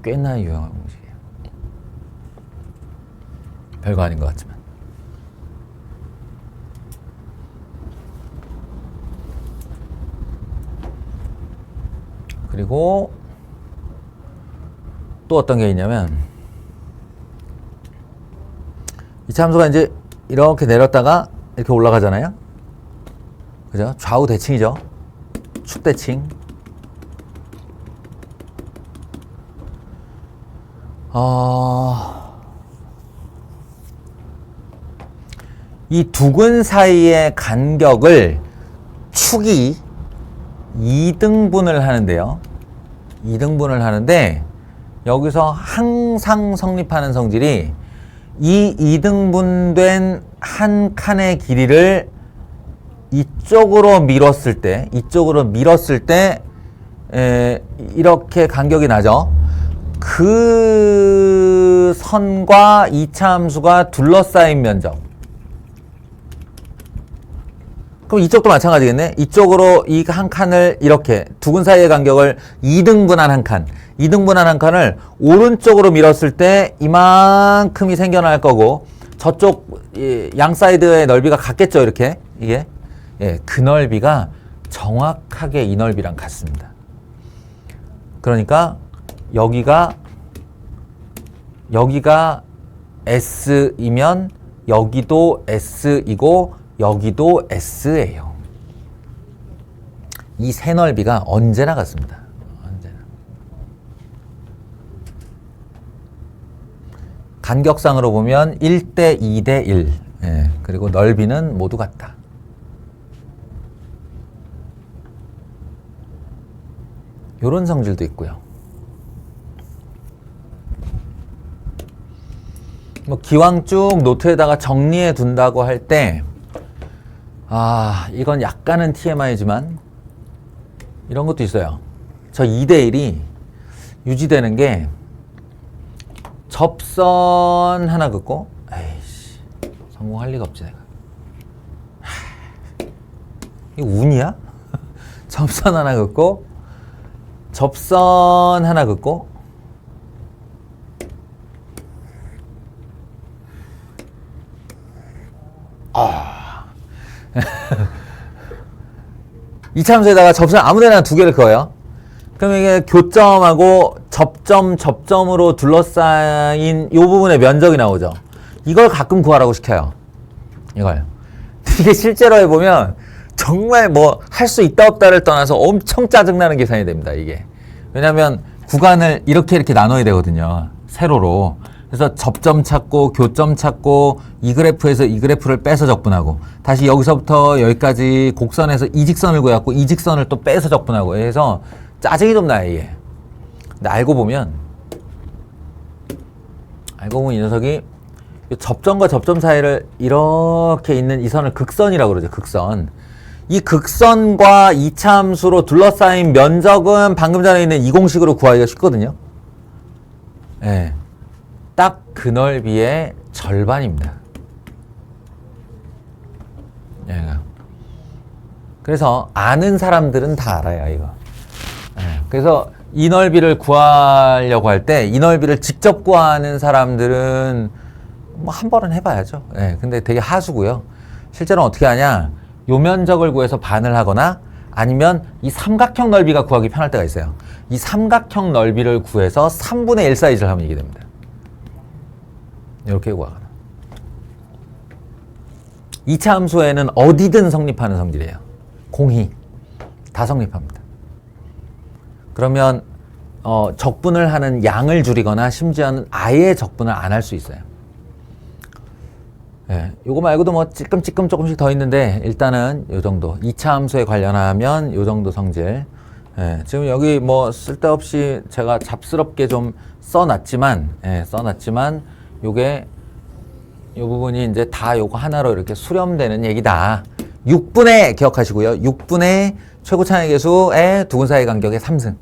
꽤나 유용한 공식이에요. 별거 아닌 것 같지만. 그리고 또 어떤 게 있냐면 이 참수가 이제 이렇게 내렸다가 이렇게 올라가잖아요. 그죠? 좌우 대칭이죠. 축대칭. 이 두근 사이의 간격을 축이 2등분을 하는데요. 2등분을 하는데 여기서 항상 성립하는 성질이 이 2등분된 한 칸의 길이를 이쪽으로 밀었을 때 이렇게 간격이 나죠. 그 선과 2차 함수가 둘러싸인 면적. 그럼 이쪽도 마찬가지겠네. 이쪽으로 이 한 칸을 이렇게 두근 사이의 간격을 2등분한 한 칸. 2등분한 한 칸을 오른쪽으로 밀었을 때 이만큼이 생겨날 거고 저쪽 양 사이드의 넓이가 같겠죠. 이렇게 이게 그 넓이가 정확하게 이 넓이랑 같습니다. 그러니까 여기가 S이면 여기도 S이고 여기도 S예요. 이 세 넓이가 언제나 같습니다. 언제나. 간격상으로 보면 1대 2대 1. 그리고 넓이는 모두 같다. 요런 성질도 있고요. 뭐 기왕 쭉 노트에다가 정리해 둔다고 할 때 이건 약간은 TMI지만 이런 것도 있어요. 저 2대1이 유지되는 게 접선 하나 긋고 에이씨 성공할 리가 없지 내가. 이거 운이야? 접선 하나 긋고 접선 하나 긋고 이참수에다가 접선 아무데나 두 개를 그어요. 그럼 이게 교점하고 접점으로 둘러싸인 이 부분의 면적이 나오죠. 이걸 가끔 구하라고 시켜요. 이걸. 이게 실제로 해보면 정말 뭐 할 수 있다 없다를 떠나서 엄청 짜증나는 계산이 됩니다. 이게. 왜냐하면 구간을 이렇게 나눠야 되거든요. 세로로. 그래서 접점 찾고 교점 찾고 이 그래프에서 이 그래프를 빼서 적분하고 다시 여기서부터 여기까지 곡선에서 이 직선을 구해갖고 이 직선을 또 빼서 적분하고 해서 짜증이 좀 나요. 이게. 근데 알고 보면 이 녀석이 접점과 접점 사이를 이렇게 있는 이 선을 극선이라고 그러죠. 극선. 이 극선과 2차 함수로 둘러싸인 면적은 방금 전에 있는 이 공식으로 구하기가 쉽거든요. 예. 딱 그 넓이의 절반입니다. 예. 그래서 아는 사람들은 다 알아요, 이거. 예. 그래서 이 넓이를 구하려고 할 때 이 넓이를 직접 구하는 사람들은 뭐 한 번은 해봐야죠. 예. 근데 되게 하수고요. 실제로는 어떻게 하냐? 요 면적을 구해서 반을 하거나 아니면 이 삼각형 넓이가 구하기 편할 때가 있어요. 이 삼각형 넓이를 구해서 3분의 1 사이즈를 하면 이게 됩니다. 이렇게 구하거나. 2차 함수에는 어디든 성립하는 성질이에요. 공히 다 성립합니다. 그러면 적분을 하는 양을 줄이거나 심지어는 아예 적분을 안 할 수 있어요. 예, 요거 말고도 뭐 찔끔찔끔 조금씩 더 있는데 일단은 요 정도 2차 함수에 관련하면 요 정도 성질. 예, 지금 여기 뭐 쓸데없이 제가 잡스럽게 좀 써놨지만 요게 요 부분이 이제 다 요거 하나로 이렇게 수렴되는 얘기다. 6분의 기억하시고요. 6분의 최고 차항의 계수의 두 근 사이 간격의 3승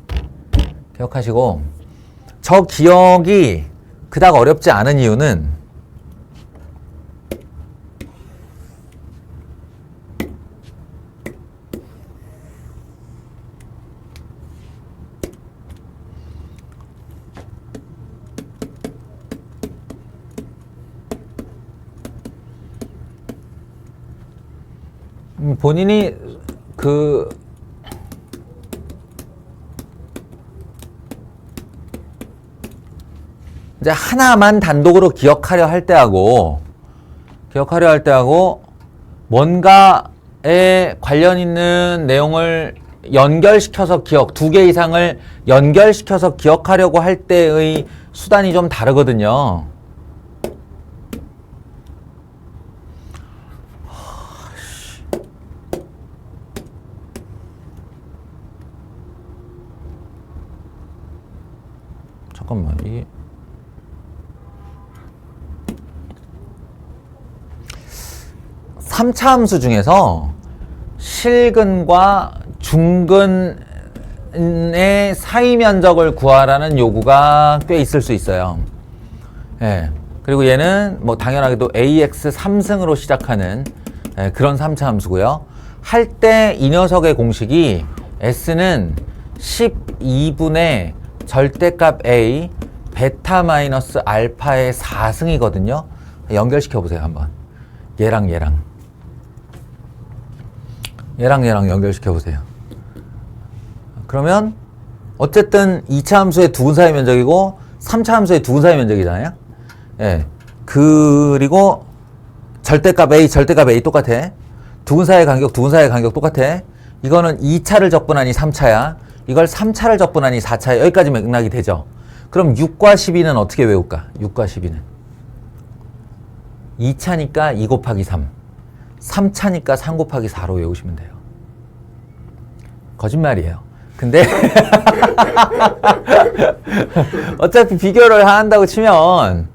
기억하시고, 저 기억이 그닥 어렵지 않은 이유는 본인이 이제 하나만 단독으로 기억하려 할 때하고 뭔가에 관련 있는 내용을 연결시켜서 두 개 이상을 연결시켜서 기억하려고 할 때의 수단이 좀 다르거든요. 잠깐만, 이게 3차 함수 중에서 실근과 중근의 사이 면적을 구하라는 요구가 꽤 있을 수 있어요. 예. 그리고 얘는 뭐 당연하게도 AX 3승으로 시작하는 그런 3차 함수고요. 할 때 이 녀석의 공식이 S는 12분의 절대값 A 베타 마이너스 알파의 4승이거든요. 연결시켜 보세요, 한번. 얘랑 연결시켜 보세요. 그러면 어쨌든 2차 함수의 두 근 사이 면적이고 3차 함수의 두 근 사이 면적이잖아요. 예. 그리고 절대값 A 똑같아. 두 근 사이의 간격 똑같아. 이거는 2차를 적분하니 3차야. 이걸 3차를 적분하니 4차야. 여기까지 맥락이 되죠. 그럼 6과 12는 어떻게 외울까? 6과 12는 2차니까 2 곱하기 3, 3차니까 3 곱하기 4로 외우시면 돼요. 거짓말이에요. 근데 어차피 비교를 한다고 치면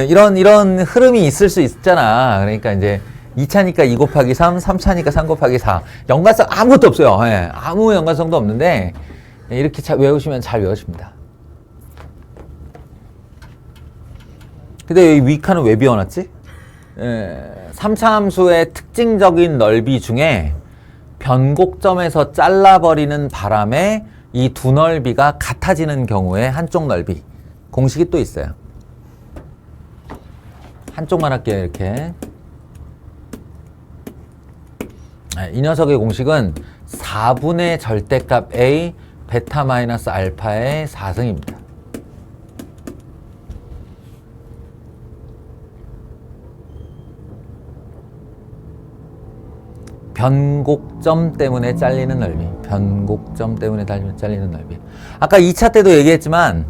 이런 흐름이 있을 수 있잖아. 그러니까 이제 2차니까 2 곱하기 3, 3차니까 3 곱하기 4. 연관성 아무것도 없어요. 아무 연관성도 없는데 이렇게 외우시면 잘 외워집니다. 근데 여기 위카는 왜 비워놨지? 3차 함수의 특징적인 넓이 중에 변곡점에서 잘라버리는 바람에 이 두 넓이가 같아지는 경우에 한쪽 넓이 공식이 또 있어요. 한쪽만 할게요. 이렇게 이 녀석의 공식은 4분의 절대값 A 베타 마이너스 알파의 4승입니다. 변곡점 때문에 잘리는 넓이. 아까 2차 때도 얘기했지만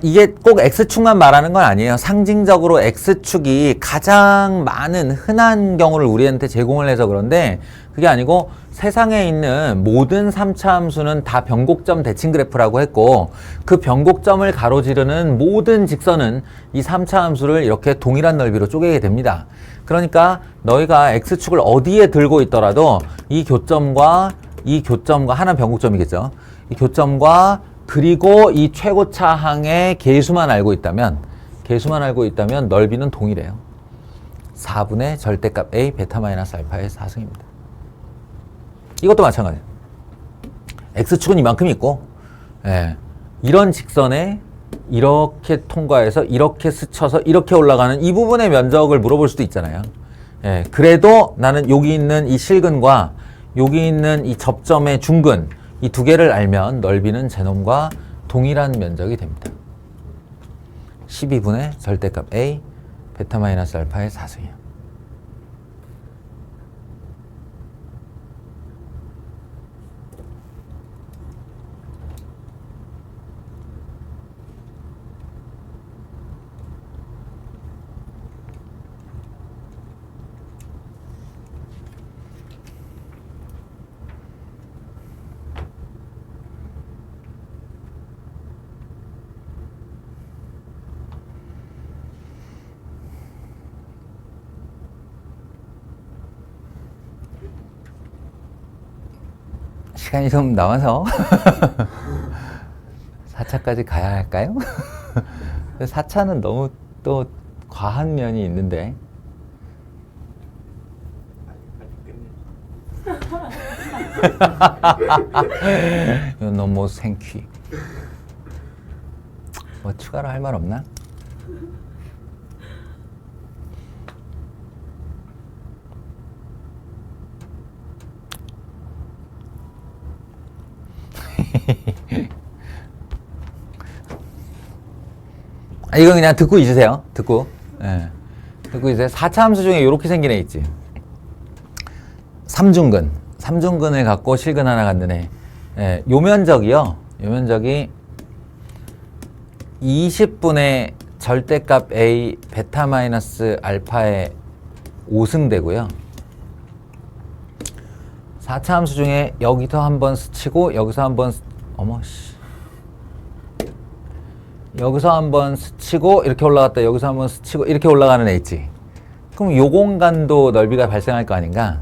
이게 꼭 X축만 말하는 건 아니에요. 상징적으로 X축이 가장 많은 흔한 경우를 우리한테 제공을 해서 그런데 그게 아니고 세상에 있는 모든 3차 함수는 다 변곡점 대칭 그래프라고 했고, 그 변곡점을 가로지르는 모든 직선은 이 3차 함수를 이렇게 동일한 넓이로 쪼개게 됩니다. 그러니까 너희가 X축을 어디에 들고 있더라도 이 교점과 하나 변곡점이겠죠. 이 교점과 그리고 이 최고차항의 계수만 알고 있다면 넓이는 동일해요. 4분의 절대값 A 베타 마이너스 알파의 4승입니다. 이것도 마찬가지예요. X축은 이만큼 있고, 이런 직선에 이렇게 통과해서 이렇게 스쳐서 이렇게 올라가는 이 부분의 면적을 물어볼 수도 있잖아요. 그래도 나는 여기 있는 이 실근과 여기 있는 이 접점의 중근, 이 두 개를 알면 넓이는 제놈과 동일한 면적이 됩니다. 12분의 절대값 A 베타 마이너스 알파의 4승이에요. 시간이 좀 남아서 4차까지 가야 할까요? 4차는 너무 또 과한 면이 있는데. 너무 생퀴. 뭐 추가로 할 말 없나? 이거 그냥 듣고 있으세요. 듣고. 예. 듣고 있으세요. 4차 함수 중에 이렇게 생긴 애 있지. 삼중근. 삼중근을 갖고 실근 하나 갖는 애. 예. 요 면적이 20분의 절대값 A 베타 마이너스 알파의 5승되고요. 4차 함수 중에 여기서 한번 스치고 여기서 한번 여기서 한번 스치고 이렇게 올라갔다 여기서 한번 스치고 이렇게 올라가는 애 있지. 그럼 요 공간도 넓이가 발생할 거 아닌가?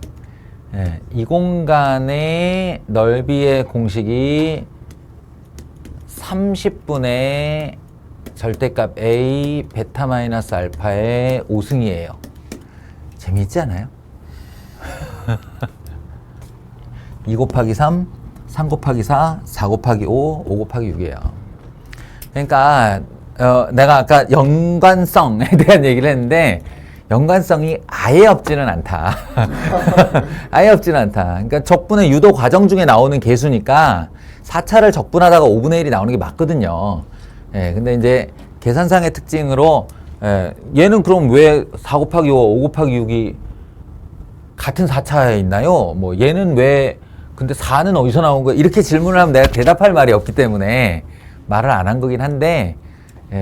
예, 이 공간의 넓이의 공식이 30분의 절대값 A 베타 마이너스 알파의 5승이에요. 재미있지 않아요? 2 곱하기 3, 3 곱하기 4, 4 곱하기 5, 5 곱하기 6이에요. 그러니까 내가 아까 연관성에 대한 얘기를 했는데 연관성이 아예 없지는 않다. 아예 없지는 않다. 그러니까 적분의 유도 과정 중에 나오는 계수니까 4차를 적분하다가 5분의 1이 나오는 게 맞거든요. 예, 근데 이제 계산상의 특징으로 얘는 그럼 왜 4 곱하기 5, 5 곱하기 6이 같은 4차에 있나요? 뭐 얘는 왜 근데 4는 어디서 나온 거야? 이렇게 질문을 하면 내가 대답할 말이 없기 때문에 말을 안 한 거긴 한데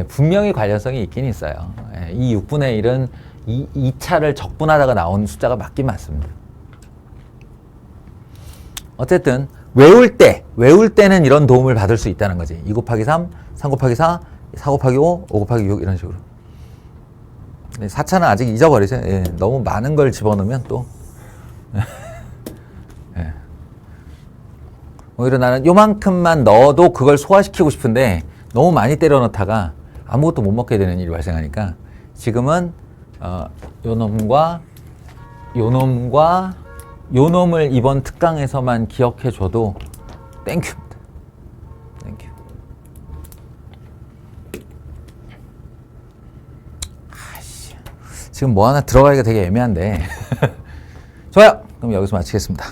분명히 관련성이 있긴 있어요. 이 6분의 1은 2차를 적분하다가 나온 숫자가 맞긴 맞습니다. 어쨌든 외울 때는 이런 도움을 받을 수 있다는 거지. 2 곱하기 3, 3 곱하기 4, 4 곱하기 5, 5 곱하기 6 이런 식으로. 4차는 아직 잊어버리세요. 예, 너무 많은 걸 집어넣으면 또 예. 오히려 나는 요만큼만 넣어도 그걸 소화시키고 싶은데 너무 많이 때려 넣다가 아무것도 못 먹게 되는 일이 발생하니까 지금은 요 놈과 요 놈을 이번 특강에서만 기억해 줘도 땡큐입니다. 땡큐. 지금 뭐 하나 들어가기가 되게 애매한데 좋아요. 그럼 여기서 마치겠습니다.